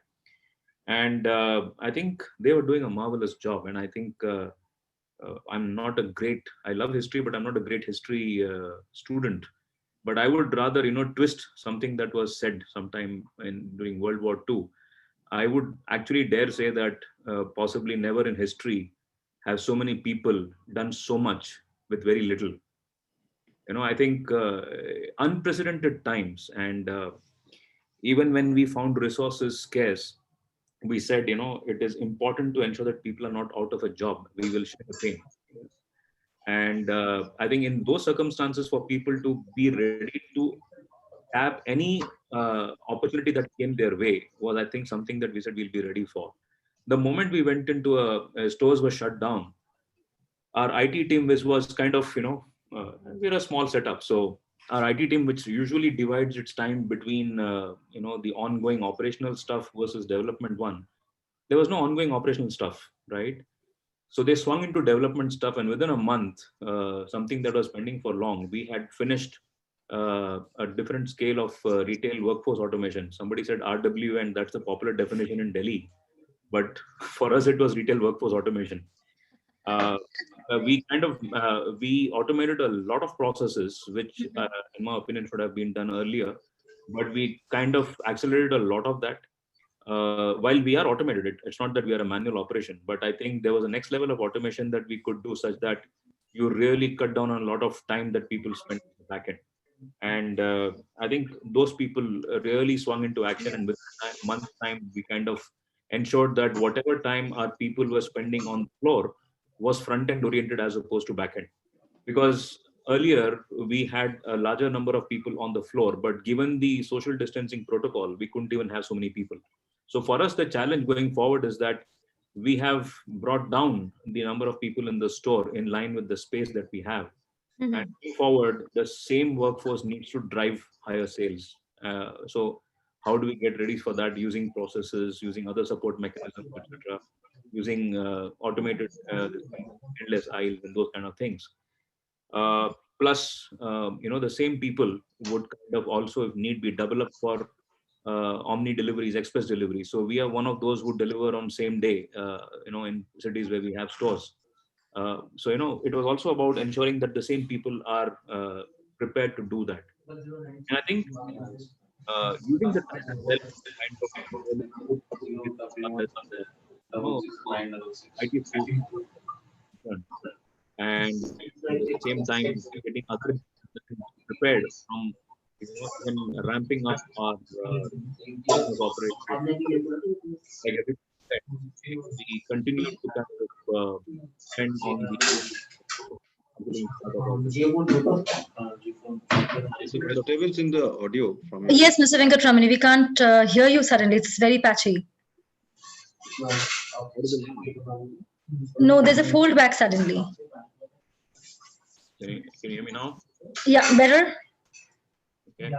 And I think they were doing a marvelous job. And I think I love history, but I'm not a great history student. But I would rather, twist something that was said sometime during World War II. I would actually dare say that possibly never in history have so many people done so much with very little. I think unprecedented times. And even when we found resources scarce, we said, it is important to ensure that people are not out of a job. We will share the pain. And I think in those circumstances, for people to be ready to have any opportunity that came their way was, I think, something that we said we'll be ready for. The moment we went into stores were shut down, our IT team, which was kind of, we're a small setup. So our IT team, which usually divides its time between, the ongoing operational stuff versus development one, there was no ongoing operational stuff, right? So they swung into development stuff, and within a month, something that was pending for long, we had finished a different scale of retail workforce automation. Somebody said RW, and that's the popular definition in Delhi. But for us, it was retail workforce automation. We automated a lot of processes, which, in my opinion, should have been done earlier. But we kind of accelerated a lot of that. While we are automated, it's not that we are a manual operation, but I think there was a next level of automation that we could do, such that you really cut down on a lot of time that people spend in the back end. And I think those people really swung into action, and within a month's time, we kind of ensured that whatever time our people were spending on the floor was front end oriented as opposed to back end. Because earlier we had a larger number of people on the floor, but given the social distancing protocol, we couldn't even have so many people. So for us, the challenge going forward is that we have brought down the number of people in the store in line with the space that we have. And going forward, the same workforce needs to drive higher sales. So how do we get ready for that, using processes, using other support mechanisms, etc., using automated endless aisles and those kind of things. Plus, the same people would kind of also, if need be, double up for omni deliveries, express deliveries. So we are one of those who deliver on same day, in cities where we have stores. So, it was also about ensuring that the same people are prepared to do that. And I think using the time as well, IT and at the same time getting other prepared from when ramping up our business operations. Like we continue to kind of spend on
the tables in the audio from
Yes, Mr. Venkatramani, we can't hear you suddenly. It's very patchy. No, there's a fold back suddenly.
Can you hear me now?
Yeah, better?
Okay.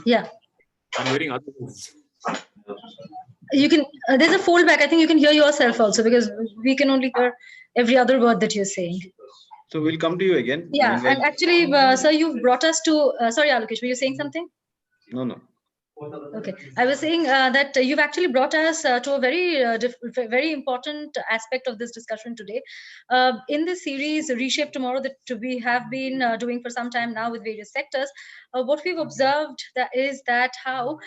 Yeah.
I'm hearing other things.
You can, there's a fold back. I think you can hear yourself also, because we can only hear every other word that you're saying.
So we'll come to you again.
Yeah, and actually, sir, you've brought us to, sorry, Alokesh, were you saying something?
No.
Okay, I was saying that you've actually brought us to a very important aspect of this discussion today. In this series, Reshape Tomorrow, that we have been doing for some time now with various sectors, what we've observed is that how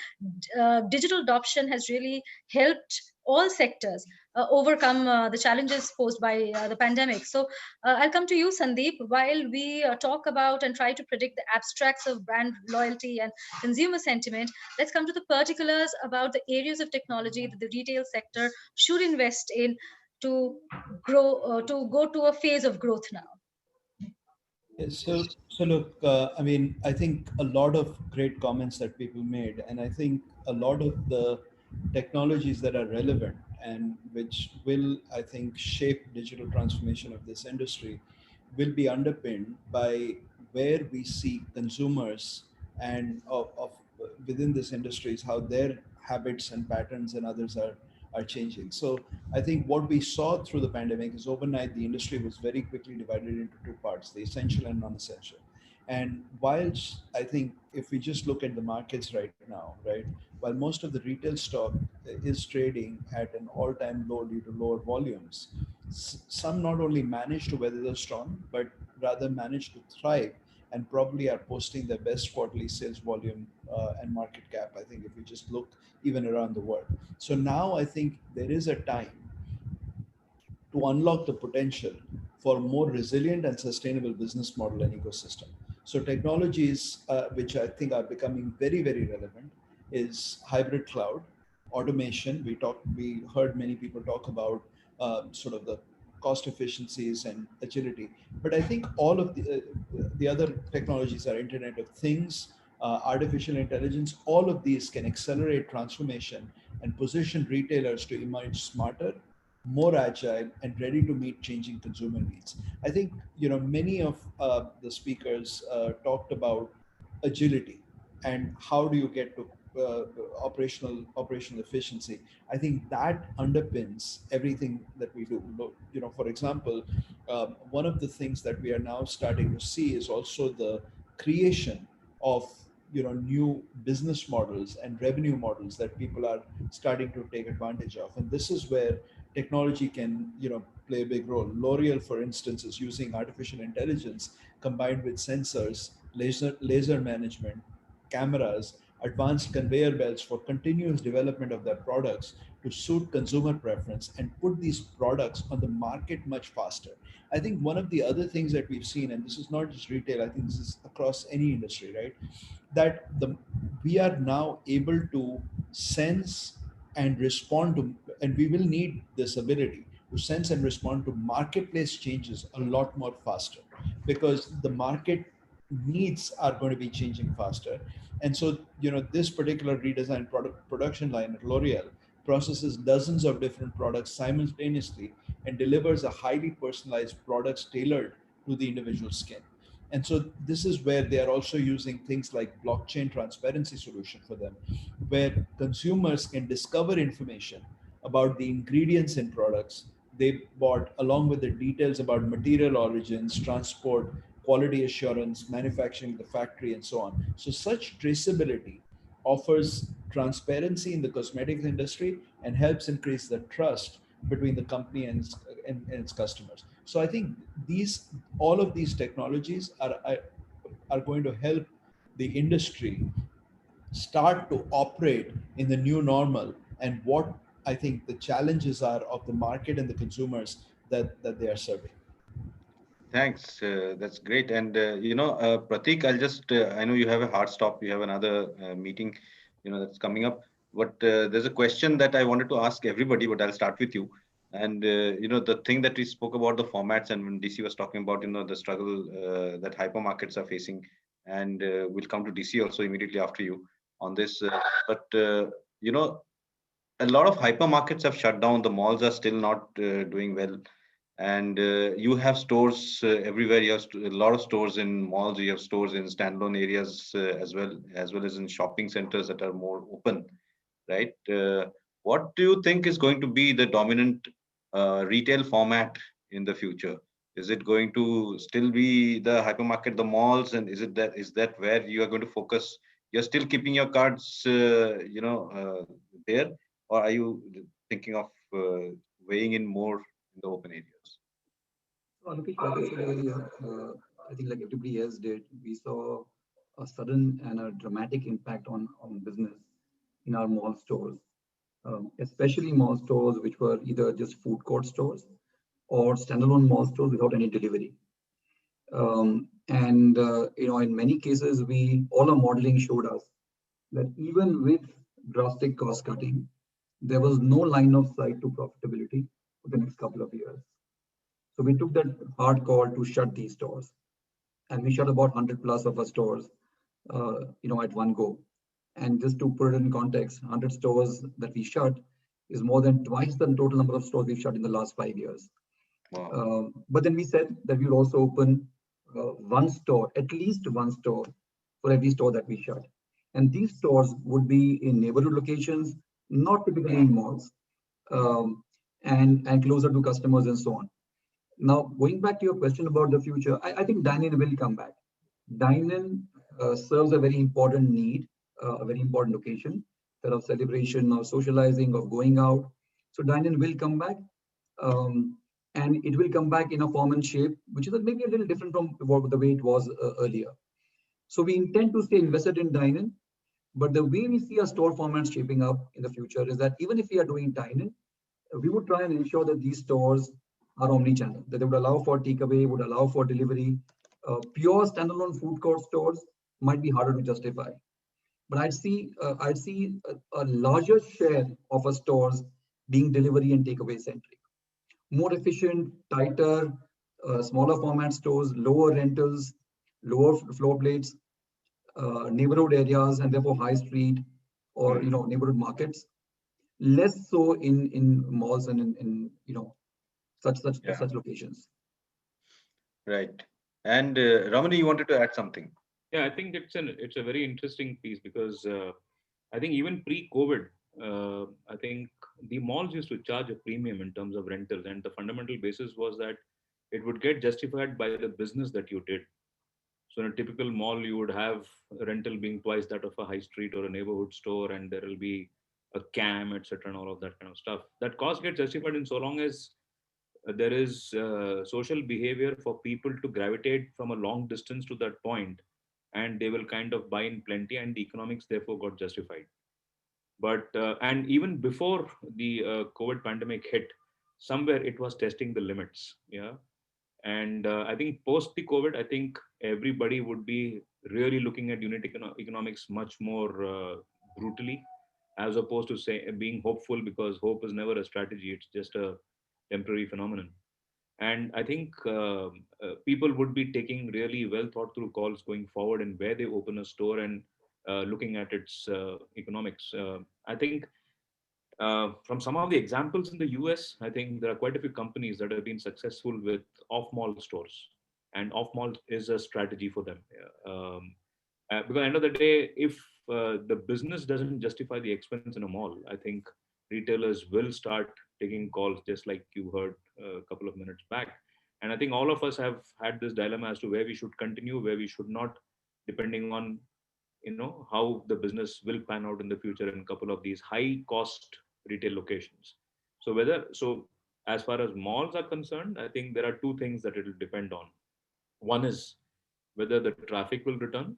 digital adoption has really helped all sectors overcome the challenges posed by the pandemic. So I'll come to you, Sandeep. While we talk about and try to predict the abstracts of brand loyalty and consumer sentiment, let's come to the particulars about the areas of technology that the retail sector should invest in to grow, to go to a phase of growth now.
Yes, so look, I mean, I think a lot of great comments that people made, and I think a lot of the technologies that are relevant and which will, I think, shape digital transformation of this industry will be underpinned by where we see consumers and of within this industries, how their habits and patterns and others are changing. So I think what we saw through the pandemic is overnight the industry was very quickly divided into two parts, the essential and non-essential. And whilst I think if we just look at the markets right now, right, while most of the retail stock is trading at an all-time low due to lower volumes, some not only managed to weather the storm, but rather managed to thrive and probably are posting their best quarterly sales volume and market cap. I think if we just look even around the world. So now I think there is a time to unlock the potential for more resilient and sustainable business model and ecosystem. So technologies which I think are becoming very, very relevant is hybrid cloud, automation. We heard many people talk about sort of the cost efficiencies and agility. But I think all of the other technologies are Internet of Things, artificial intelligence. All of these can accelerate transformation and position retailers to emerge smarter, more agile, and ready to meet changing consumer needs. I think many of the speakers talked about agility and how do you get to operational efficiency. I think that underpins everything that we do. For example, one of the things that we are now starting to see is also the creation of new business models and revenue models that people are starting to take advantage of, and this is where technology can play a big role. L'Oreal, for instance, is using artificial intelligence combined with sensors, laser management, cameras, advanced conveyor belts for continuous development of their products to suit consumer preference and put these products on the market much faster. I think one of the other things that we've seen, and this is not just retail, I think this is across any industry, right? That we are now able to sense and respond to, and we will need this ability to sense and respond to marketplace changes a lot more faster, because the market needs are going to be changing faster. And so, this particular redesigned production line at L'Oreal processes dozens of different products simultaneously and delivers a highly personalized products tailored to the individual skin. And so this is where they are also using things like blockchain transparency solution for them, where consumers can discover information about the ingredients in products they bought, along with the details about material origins, transport, quality assurance, manufacturing, the factory, and so on. So such traceability offers transparency in the cosmetics industry and helps increase the trust between the company and its customers. So I think all of these technologies are going to help the industry start to operate in the new normal, and what I think the challenges are of the market and the consumers that they are serving.
Thanks. That's great. And Pratik, I'll just I know you have a hard stop. You have another meeting, that's coming up. But there's a question that I wanted to ask everybody, but I'll start with you. And the thing that we spoke about the formats, and when DC was talking about the struggle that hypermarkets are facing, and we'll come to DC also immediately after you on this. But a lot of hypermarkets have shut down. The malls are still not doing well. And you have stores everywhere. You have a lot of stores in malls. You have stores in standalone areas as well as in shopping centers that are more open, right? What do you think is going to be the dominant retail format in the future? Is it going to still be the hypermarket, the malls, and is that where you are going to focus? You're still keeping your cards, there, or are you thinking of weighing in more in the open areas?
So, Anupi, I think like everybody else did, we saw a sudden and a dramatic impact on business in our mall stores. especially mall stores which were either just food court stores or standalone mall stores without any delivery. In many cases, all our modeling showed us that even with drastic cost cutting, there was no line of sight to profitability for the next couple of years. So we took that hard call to shut these stores, and we shut about 100 plus of our stores, at one go. And just to put it in context, 100 stores that we shut is more than twice the total number of stores we've shut in the last 5 years.
Wow.
But then we said that we would also open one store, at least one store for every store that we shut. And these stores would be in neighborhood locations, not typically in malls, and closer to customers and so on. Now, going back to your question about the future, I think dine-in will come back. Dine-in serves a very important need, a very important occasion, that of celebration, of socializing, of going out. So dine-in will come back. And it will come back in a form and shape, which is maybe a little different from the way it was earlier. So we intend to stay invested in dine-in, but the way we see our store formats shaping up in the future is that even if we are doing dine-in, we would try and ensure that these stores are omni-channel, that they would allow for takeaway, would allow for delivery. Pure standalone food court stores might be harder to justify, but I'd see a larger share of our stores being delivery and takeaway centric. More efficient, tighter, smaller format stores, lower rentals, lower floor plates, neighborhood areas, and therefore high street or neighborhood markets. Less so in malls and in such locations.
Right. And Ramani, you wanted to add something?
Yeah, I think it's a very interesting piece because I think even pre-COVID, I think the malls used to charge a premium in terms of rentals, and the fundamental basis was that it would get justified by the business that you did. So in a typical mall, you would have a rental being twice that of a high street or a neighborhood store, and there will be a cam, etc., and all of that kind of stuff. That cost gets justified in so long as there is social behavior for people to gravitate from a long distance to that point, and they will kind of buy in plenty, and the economics therefore got justified. But and even before the COVID pandemic hit, somewhere it was testing the limits. Yeah. And I think post the COVID, I think everybody would be really looking at unit economics much more brutally, as opposed to being hopeful, because hope is never a strategy. It's just a temporary phenomenon. And I think people would be taking really well thought through calls going forward and where they open a store and looking at its economics. I think from some of the examples in the US, I think there are quite a few companies that have been successful with off-mall stores, and off-mall is a strategy for them. Because at the end of the day, if the business doesn't justify the expense in a mall, I think retailers will start taking calls, just like you heard a couple of minutes back. And I think all of us have had this dilemma as to where we should continue, where we should not, depending on how the business will pan out in the future in a couple of these high cost retail locations. So as far as malls are concerned, I think there are two things that it will depend on. One is whether the traffic will return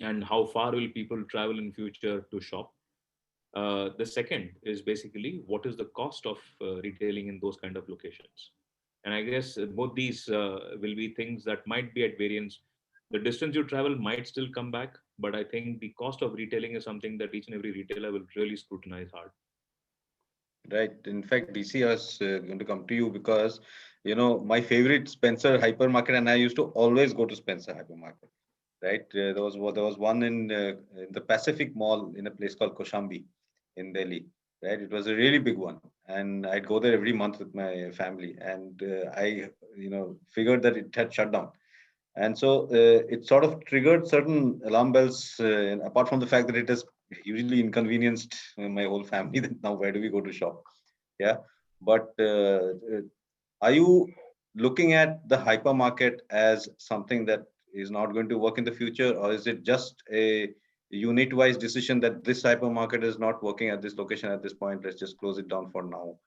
and how far will people travel in future to shop. The second is basically what is the cost of retailing in those kind of locations. And I guess both these will be things that might be at variance. The distance you travel might still come back, but I think the cost of retailing is something that each and every retailer will really scrutinize hard.
Right. In fact, DC, I was going to come to you because, my favorite Spencer hypermarket, and I used to always go to Spencer hypermarket. Right. There was one in the Pacific Mall in a place called Koshambi in Delhi. Right. It was a really big one, and I'd go there every month with my family, and I figured that it had shut down. And so it sort of triggered certain alarm bells, apart from the fact that it has hugely inconvenienced my whole family. That now where do we go to shop? Yeah. But are you looking at the hypermarket as something that is not going to work in the future, or is it just a unit-wise decision that this hypermarket is not working at this location at this point? Let's just close it down for now.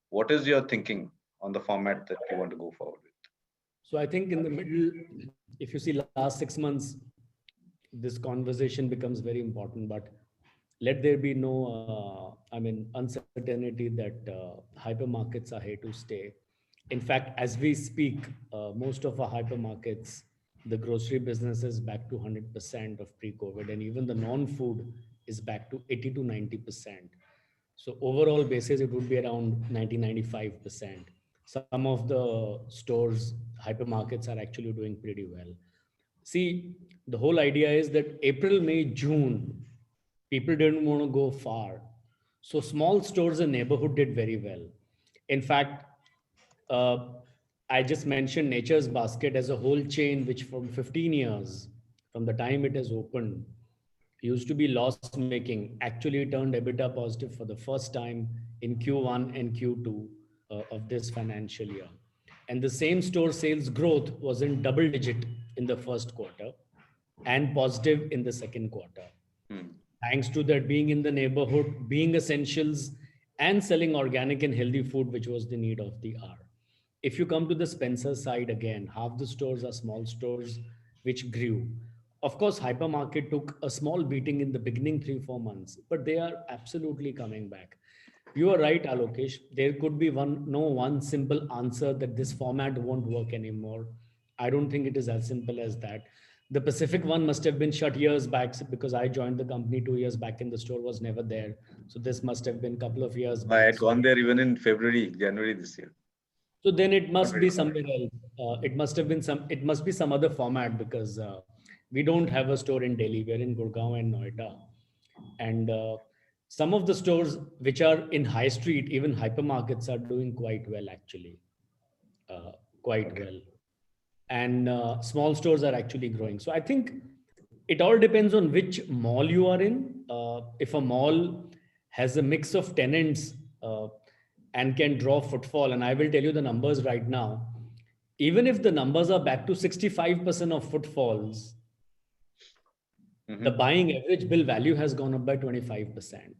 What is your thinking on the format that you want to go forward with?
So I think in the middle, if you see last 6 months, this conversation becomes very important. But let there be no, uncertainty that hypermarkets are here to stay. In fact, as we speak, most of our hypermarkets, the grocery business is back to 100% of pre-COVID, and even the non-food is back to 80 to 90%. So overall basis, it would be around 90-95%. Some of the stores, hypermarkets are actually doing pretty well. See, the whole idea is that April, May, June, people didn't want to go far. So small stores in neighborhood did very well. In fact, uh, I just mentioned Nature's Basket as a whole chain, which from 15 years, from the time it has opened, used to be loss making, actually turned EBITDA positive for the first time in Q1 and Q2 of this financial year. And the same store sales growth was in double digit in the first quarter and positive in the second quarter. Thanks to that being in the neighborhood, being essentials, and selling organic and healthy food, which was the need of the hour. If you come to the Spencer side again, half the stores are small stores which grew. Of course, hypermarket took a small beating in the beginning 3-4 months, but they are absolutely coming back. You are right, Alokesh. There could be one simple answer that this format won't work anymore. I don't think it is as simple as that. The Pacific one must have been shut years back because I joined the company 2 years back and the store was never there. So this must have been a couple of years back.
I had gone there even in January this year.
So then it must be somewhere else. It must be some other format because we don't have a store in Delhi. We're in Gurgaon and Noida. And some of the stores which are in high street, even hypermarkets, are doing quite well actually, quite well. And small stores are actually growing. So I think it all depends on which mall you are in. If a mall has a mix of tenants and can draw footfall, and I will tell you the numbers right now, even if the numbers are back to 65% of footfalls, the buying average bill value has gone up by 25%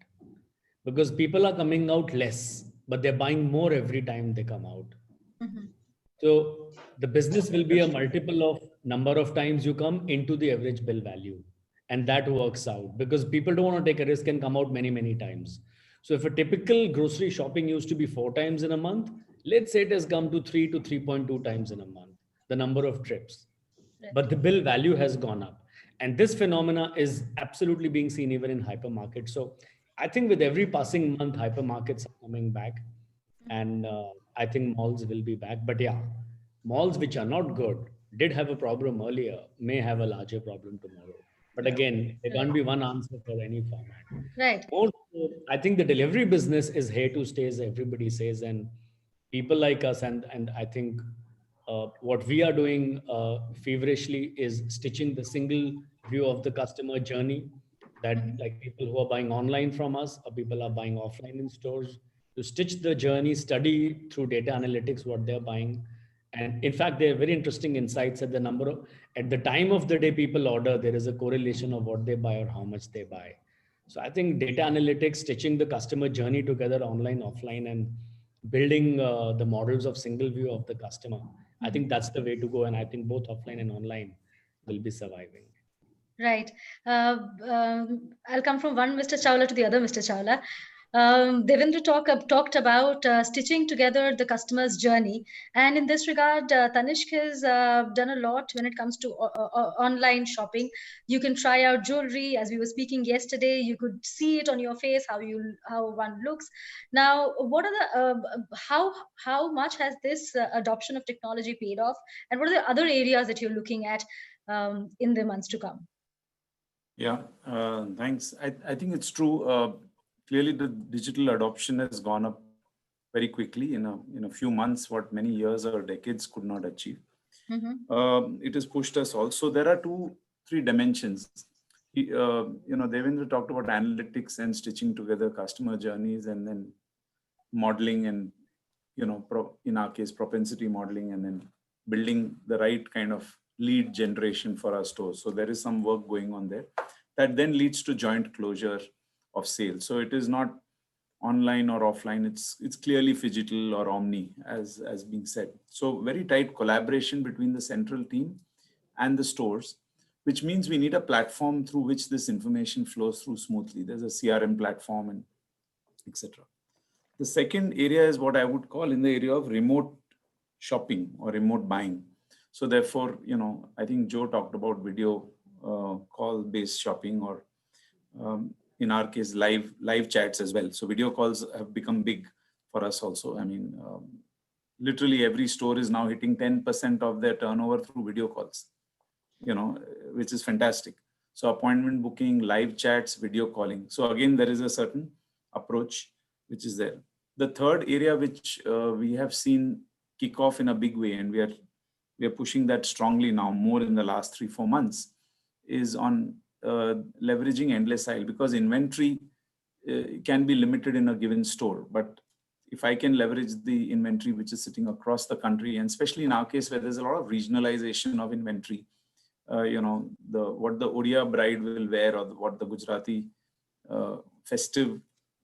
because people are coming out less, but they're buying more every time they come out. So the business will be a multiple of number of times you come into the average bill value. And that works out because people don't want to take a risk and come out many, many times. So if a typical grocery shopping used to be 4 times in a month, let's say it has come to 3 to 3.2 times in a month, the number of trips. But the bill value has gone up. And this phenomena is absolutely being seen even in hypermarkets. So I think with every passing month, hypermarkets are coming back. And I think malls will be back. But yeah, malls which are not good, did have a problem earlier, may have a larger problem tomorrow. But again, there can't be one answer for any format.
Right.
I think the delivery business is here to stay, as everybody says, and people like us, and I think what we are doing feverishly is stitching the single view of the customer journey, that like people who are buying online from us or people are buying offline in stores, to stitch the journey, study through data analytics what they're buying. And in fact, there are very interesting insights at the time of the day people order, there is a correlation of what they buy or how much they buy. So I think data analytics, stitching the customer journey together online, offline, and building the models of single view of the customer, I think that's the way to go. And I think both offline and online will be surviving.
Right. I'll come from one Mr. Chawla to the other Mr. Chawla. Devendra talked about stitching together the customer's journey. And in this regard, Tanishq has done a lot when it comes to online shopping. You can try out jewelry. As we were speaking yesterday, you could see it on your face, how one looks. Now, what are the, how much has this adoption of technology paid off? And what are the other areas that you're looking at in the months to come?
Yeah, thanks. I think it's true. Clearly, the digital adoption has gone up very quickly in a few months, what many years or decades could not achieve. It has pushed us also. There are 2-3 dimensions. Devendra talked about analytics and stitching together customer journeys, and then modeling and, in our case, propensity modeling, and then building the right kind of lead generation for our stores. So there is some work going on there that then leads to joint closure of sales. So it is not online or offline. It's clearly phygital or omni, as being said. So very tight collaboration between the central team and the stores which means we need a platform through which this information flows through smoothly. There's a CRM platform and etc. The second area is what I would call in the area of remote shopping or remote buying. So therefore, I think Joe talked about video call based shopping, or in our case, live chats as well. So video calls have become big for us also. I mean, literally every store is now hitting 10% of their turnover through video calls, which is fantastic. So appointment booking, live chats, video calling. So again, there is a certain approach which is there. The third area which we have seen kick off in a big way, and we are pushing that strongly now more in the last 3-4 months, is on leveraging endless aisle, because inventory can be limited in a given store. But if I can leverage the inventory which is sitting across the country, and especially in our case where there's a lot of regionalization of inventory, what the Odia bride will wear, or what the Gujarati festive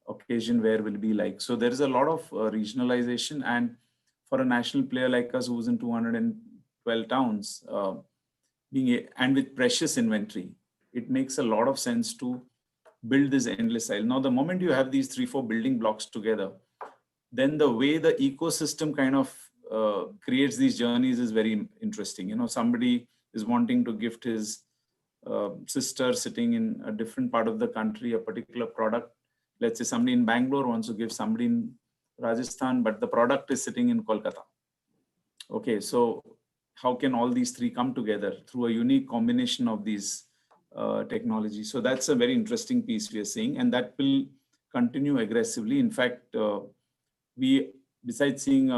occasion wear will be like. So there is a lot of regionalization, and for a national player like us who's in 212 towns, and with precious inventory, it makes a lot of sense to build this endless aisle. Now, the moment you have these 3-4 building blocks together, then the way the ecosystem kind of creates these journeys is very interesting. Somebody is wanting to gift his sister sitting in a different part of the country a particular product. Let's say somebody in Bangalore wants to give somebody in Rajasthan, but the product is sitting in Kolkata. Okay, so how can all these three come together through a unique combination of these technologies? So that's a very interesting piece we are seeing, and that will continue aggressively. In fact, we, besides seeing,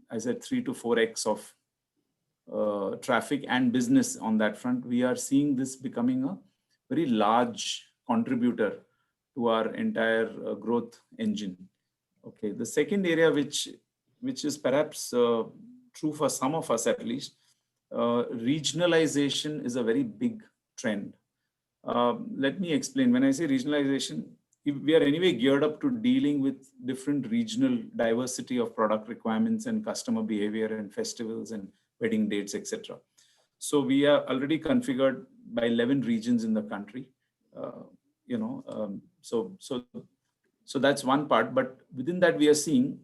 I said 3 to 4x of traffic and business on that front, we are seeing this becoming a very large contributor to our entire growth engine. Okay, the second area which is perhaps true for some of us at least, regionalization is a very big trend. Let me explain. When I say regionalization, we are anyway geared up to dealing with different regional diversity of product requirements and customer behavior and festivals and wedding dates, etc. So we are already configured by 11 regions in the country. So that's one part. But within that, we are seeing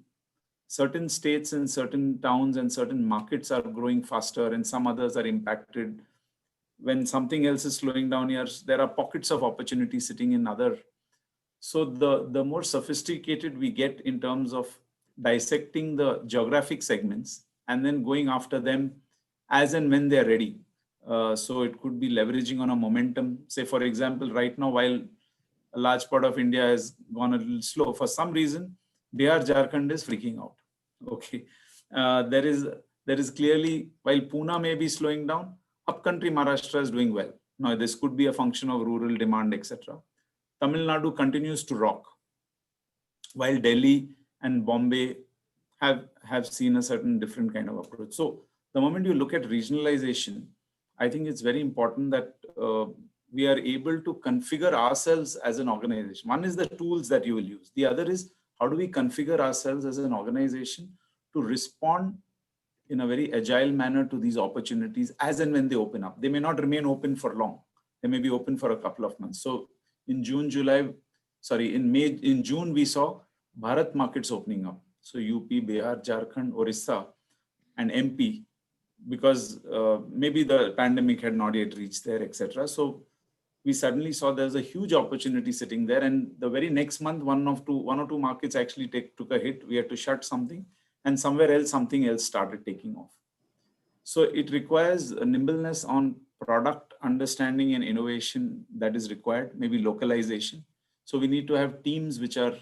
certain states and certain towns and certain markets are growing faster, and some others are impacted. When something else is slowing down here, there are pockets of opportunity sitting in other. So the more sophisticated we get in terms of dissecting the geographic segments and then going after them as and when they're ready. So it could be leveraging on a momentum. Say, for example, right now, while a large part of India has gone a little slow, for some reason, Bihar, Jharkhand is freaking out. Okay, there is clearly, while Pune may be slowing down, upcountry Maharashtra is doing well. Now, this could be a function of rural demand, etc. Tamil Nadu continues to rock, while Delhi and Bombay have seen a certain different kind of approach. So the moment you look at regionalization, I think it's very important that we are able to configure ourselves as an organization. One is the tools that you will use. The other is, how do we configure ourselves as an organization to respond in a very agile manner to these opportunities as and when they open up. They may not remain open for long. They may be open for a couple of months. So in June, we saw Bharat markets opening up. So UP, Bihar, Jharkhand, Orissa, and MP, because maybe the pandemic had not yet reached there, etc. So we suddenly saw there's a huge opportunity sitting there. And the very next month, one or two markets actually took a hit. We had to shut something, and somewhere else, something else started taking off. So it requires a nimbleness on product understanding and innovation that is required, maybe localization. So we need to have teams which are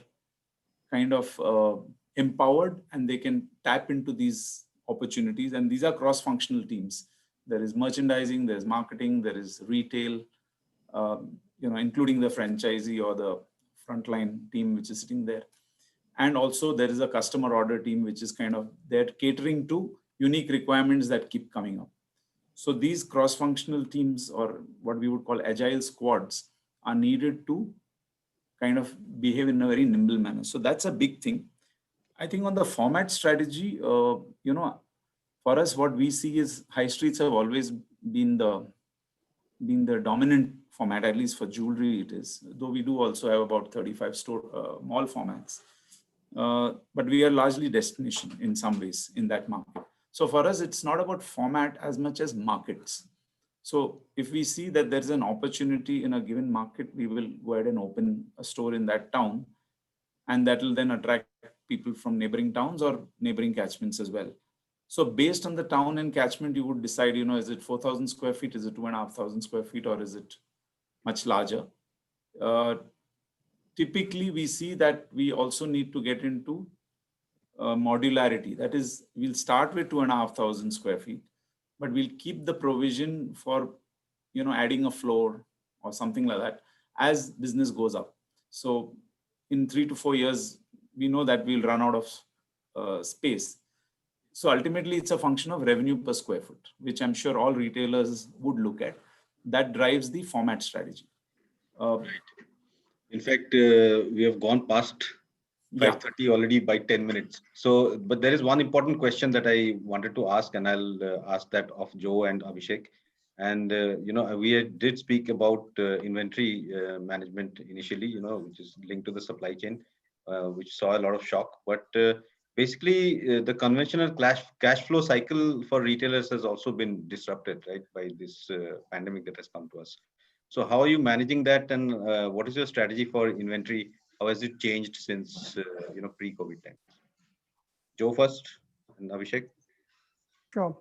kind of empowered, and they can tap into these opportunities. And these are cross-functional teams. There is merchandising, there's marketing, there is retail, including the franchisee or the frontline team which is sitting there. And also there is a customer order team, which is kind of there catering to unique requirements that keep coming up. So these cross-functional teams, or what we would call agile squads, are needed to kind of behave in a very nimble manner. So that's a big thing. I think on the format strategy, for us, what we see is high streets have always been the been the dominant format, at least for jewelry it is, though we do also have about 35 store mall formats. But we are largely destination in some ways in that market. So for us, it's not about format as much as markets. So if we see that there's an opportunity in a given market, we will go ahead and open a store in that town, and that will then attract people from neighboring towns or neighboring catchments as well. So based on the town and catchment, you would decide, is it 4,000 square feet, is it 2,500 square feet, or is it much larger? Typically, we see that we also need to get into modularity. That is, we'll start with 2,500 square feet, but we'll keep the provision for, adding a floor or something like that as business goes up. So in 3 to 4 years, we know that we'll run out of space. So ultimately, it's a function of revenue per square foot, which I'm sure all retailers would look at. That drives the format strategy.
Right. In fact, we have gone past 5:30 already by 10 minutes. So, but there is one important question that I wanted to ask, and I'll ask that of Joe and Abhishek. And, we did speak about inventory management initially, which is linked to the supply chain, which saw a lot of shock. But basically, the conventional cash flow cycle for retailers has also been disrupted, right, by this pandemic that has come to us. So how are you managing that, and what is your strategy for inventory? How has it changed since pre-COVID times? Joe first, and Abhishek.
Sure.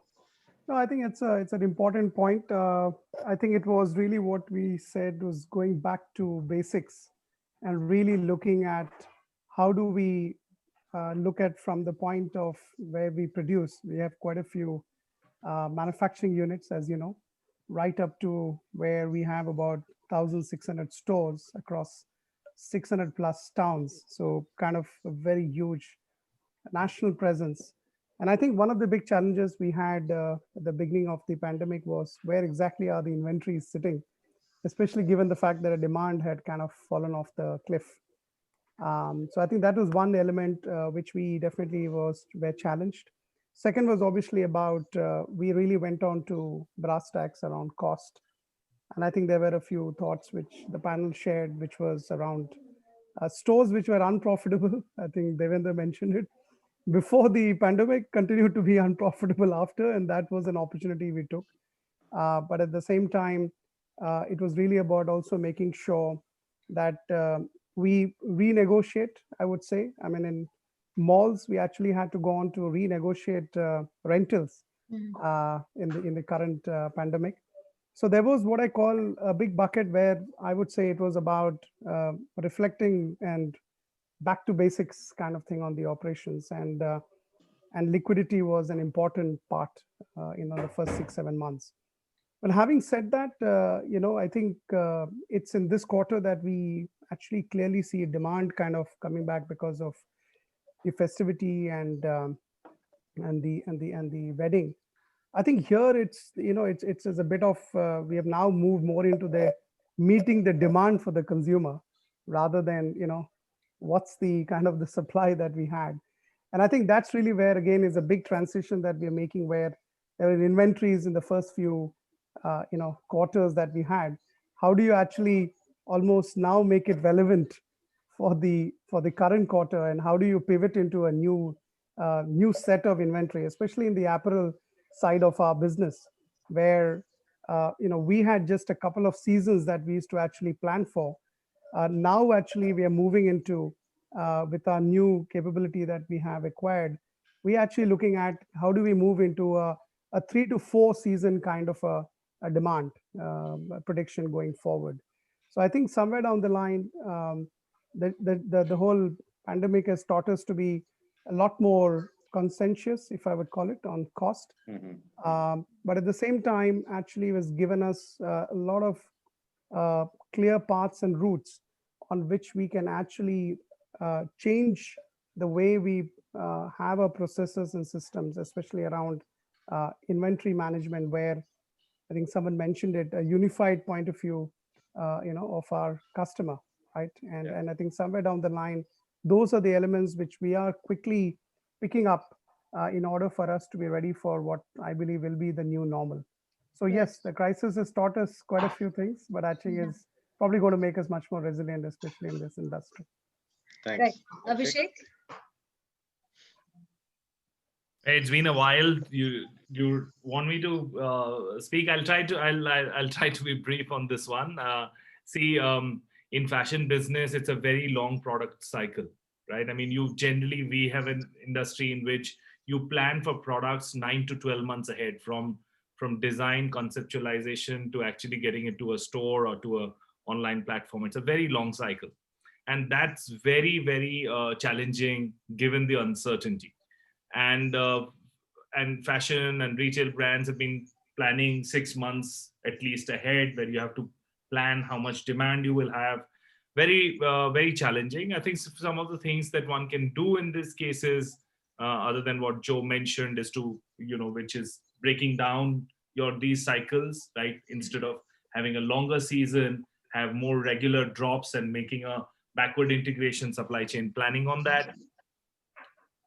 No, I think it's an important point. I think it was really what we said was going back to basics and really looking at how do we look at from the point of where we produce. We have quite a few manufacturing units, as you know, right up to where we have about 1,600 stores across 600 plus towns. So kind of a very huge national presence. And I think one of the big challenges we had at the beginning of the pandemic was where exactly are the inventories sitting, especially given the fact that a demand had kind of fallen off the cliff. So I think that was one element which we definitely were challenged. Second was obviously about, we really went on to brass tacks around cost. And I think there were a few thoughts which the panel shared, which was around stores which were unprofitable. I think Devendra mentioned it. Before the pandemic, continued to be unprofitable after, and that was an opportunity we took. But at the same time, it was really about also making sure that we renegotiate, I would say. I mean, in malls, we actually had to go on to renegotiate rentals in the current pandemic. So there was what I call a big bucket where I would say it was about reflecting and back to basics kind of thing on the operations, and liquidity was an important part in the first 6-7 months. But having said that, I think it's in this quarter that we actually clearly see demand kind of coming back because of the festivity and the wedding. I think here it's a bit of we have now moved more into the meeting the demand for the consumer rather than what's the kind of the supply that we had. And I think that's really where again is a big transition that we're making, where there are inventories in the first few quarters that we had. How do you actually almost now make it relevant for the current quarter, and how do you pivot into a new set of inventory, especially in the apparel side of our business, where we had just a couple of seasons that we used to actually plan for. Now actually we are moving into with our new capability that we have acquired, we actually looking at how do we move into a 3 to 4 season kind of a demand prediction going forward. So I think somewhere down the line, the whole pandemic has taught us to be a lot more conscientious, if I would call it, on cost. But at the same time, actually has given us a lot of clear paths and routes on which we can actually change the way we have our processes and systems, especially around inventory management, where I think someone mentioned it, a unified point of view, of our customer, right? And I think somewhere down the line, those are the elements which we are quickly picking up in order for us to be ready for what I believe will be the new normal. So yes, the crisis has taught us quite a few things, but I think is probably going to make us much more resilient, especially in this industry.
Thanks.
Right. Abhishek?
Hey, it's been a while. You want me to speak? I'll try to. I'll try to be brief on this one. See, in fashion business, it's a very long product cycle, right? I mean, we have an industry in which you plan for products 9 to 12 months ahead, from design conceptualization to actually getting it to a store or to a online platform. It's a very long cycle, and that's very, very challenging given the uncertainty. And fashion and retail brands have been planning 6 months at least ahead, where you have to plan how much demand you will have. Very very challenging. I think some of the things that one can do in these cases, other than what Joe mentioned, is to, which is breaking down these cycles, right? Instead of having a longer season, have more regular drops and making a backward integration supply chain planning on that.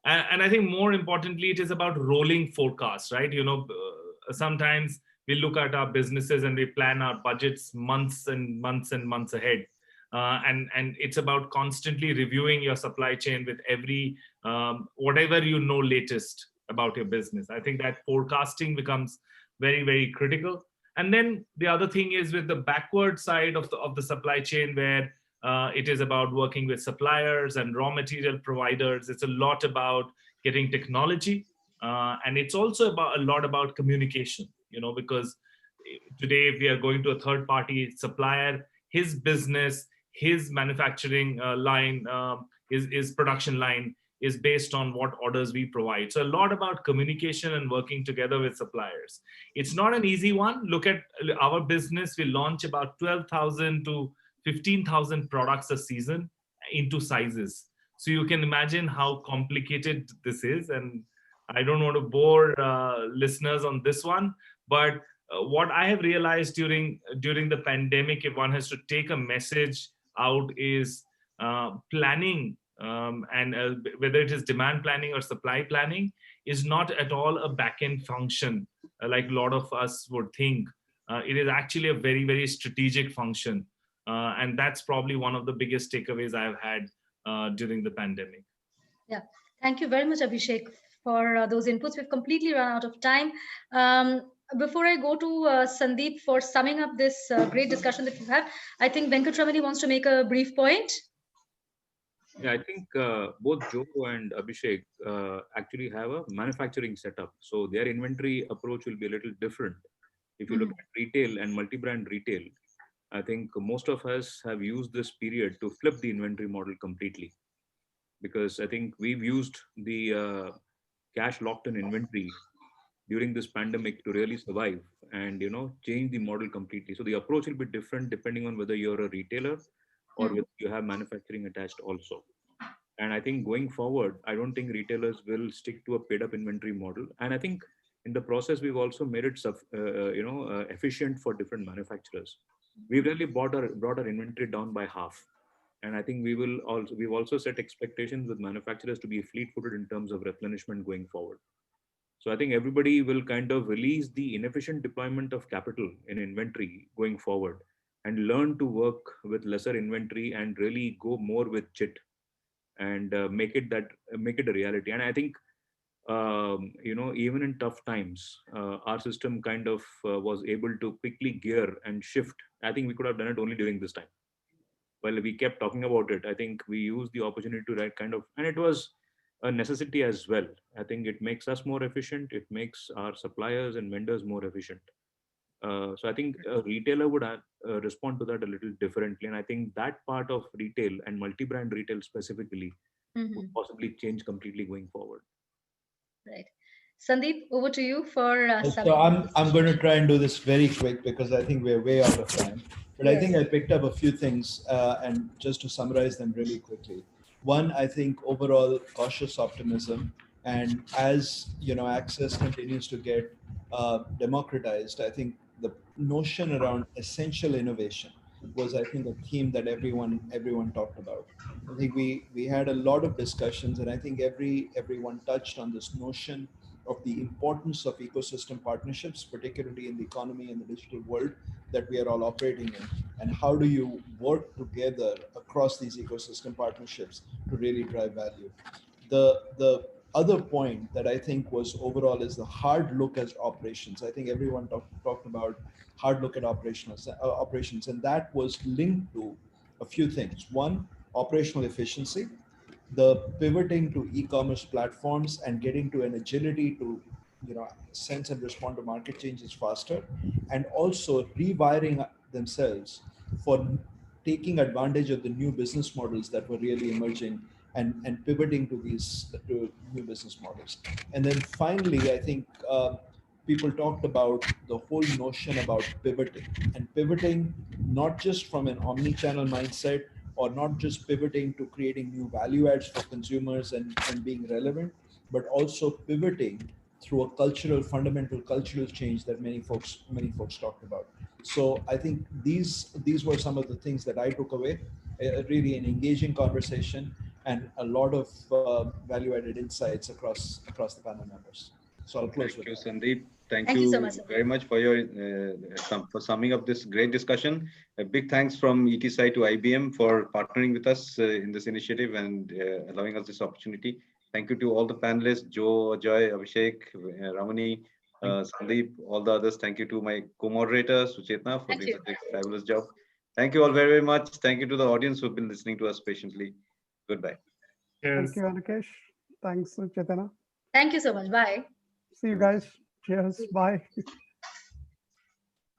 And I think more importantly, it is about rolling forecasts, right? Sometimes we look at our businesses and we plan our budgets months and months and months ahead. And it's about constantly reviewing your supply chain with every, whatever latest about your business. I think that forecasting becomes very, very critical. And then the other thing is with the backward side of the supply chain, where it is about working with suppliers and raw material providers. It's a lot about getting technology, and it's also a lot about communication. Because today if we are going to a third-party supplier, his business, his manufacturing line, his production line is based on what orders we provide. So a lot about communication and working together with suppliers. It's not an easy one. Look at our business. We launch about 12,000 to 15,000 products a season into sizes. So you can imagine how complicated this is. And I don't want to bore listeners on this one, but what I have realized during the pandemic, if one has to take a message out, is planning, and whether it is demand planning or supply planning, is not at all a back-end function like a lot of us would think. It is actually a very, very strategic function. And that's probably one of the biggest takeaways I've had during the pandemic.
Yeah, thank you very much, Abhishek, for those inputs. We've completely run out of time. Before I go to Sandeep for summing up this great discussion that we've had, I think Venkatramani wants to make a brief point.
Yeah, I think both Joe and Abhishek actually have a manufacturing setup. So their inventory approach will be a little different. If you look at retail and multi-brand retail, I think most of us have used this period to flip the inventory model completely. Because I think we've used the cash locked in inventory during this pandemic to really survive and, change the model completely. So the approach will be different depending on whether you're a retailer or whether you have manufacturing attached also. And I think going forward, I don't think retailers will stick to a paid up inventory model. And I think in the process, we've also made it efficient for different manufacturers. We've really brought our inventory down by half. And I think we've also set expectations with manufacturers to be fleet-footed in terms of replenishment going forward. So I think everybody will kind of release the inefficient deployment of capital in inventory going forward and learn to work with lesser inventory and really go more with JIT and make it a reality. And I think, even in tough times, our system kind of was able to quickly gear and shift. I think we could have done it only during this time. While we kept talking about it, I think we used the opportunity to and it was a necessity as well. I think it makes us more efficient. It makes our suppliers and vendors more efficient. So I think a retailer would respond to that a little differently. And I think that part of retail and multi-brand retail specifically would possibly change completely going forward.
Right. Sandeep, over to you for
So I'm going to try and do this very quick because I think we're way out of time. But yes. I think I picked up a few things and just to summarize them really quickly. One, I think overall cautious optimism, and as access continues to get democratized, I think the notion around essential innovation was, I think, a theme that everyone talked about. I think we had a lot of discussions, and I think everyone touched on this notion of the importance of ecosystem partnerships, particularly in the economy and the digital world that we are all operating in, and how do you work together across these ecosystem partnerships to really drive value. The other point that I think was overall is the hard look at operations. I think everyone talked about hard look at operations, and that was linked to a few things. One, operational efficiency, the pivoting to e-commerce platforms and getting to an agility to sense and respond to market changes faster, and also rewiring themselves for taking advantage of the new business models that were really emerging and pivoting to these new business models. And then finally, I think people talked about the whole notion about pivoting, and pivoting not just from an omni-channel mindset, or not just pivoting to creating new value adds for consumers and being relevant, but also pivoting through a fundamental cultural change that many folks talked about. So I think these were some of the things that I took away. Really an engaging conversation and a lot of value-added insights across the panel members. So I'll close with that.
Thank you, Sandeep. Thank
you
you
so much,
very much for your for summing up this great discussion. A big thanks from ETSI to IBM for partnering with us in this initiative and allowing us this opportunity. Thank you to all the panelists, Joe, Ajoy, Abhishek, Ramani, Sandeep, all the others. Thank you to my co-moderator, Suchetna, for doing such a fabulous job. Thank you all very, very much. Thank you to the audience who've been listening to us patiently. Goodbye.
Thank you, Anikesh. Thanks, Chetana.
Thank you so much. Bye.
See you guys. Cheers. Bye.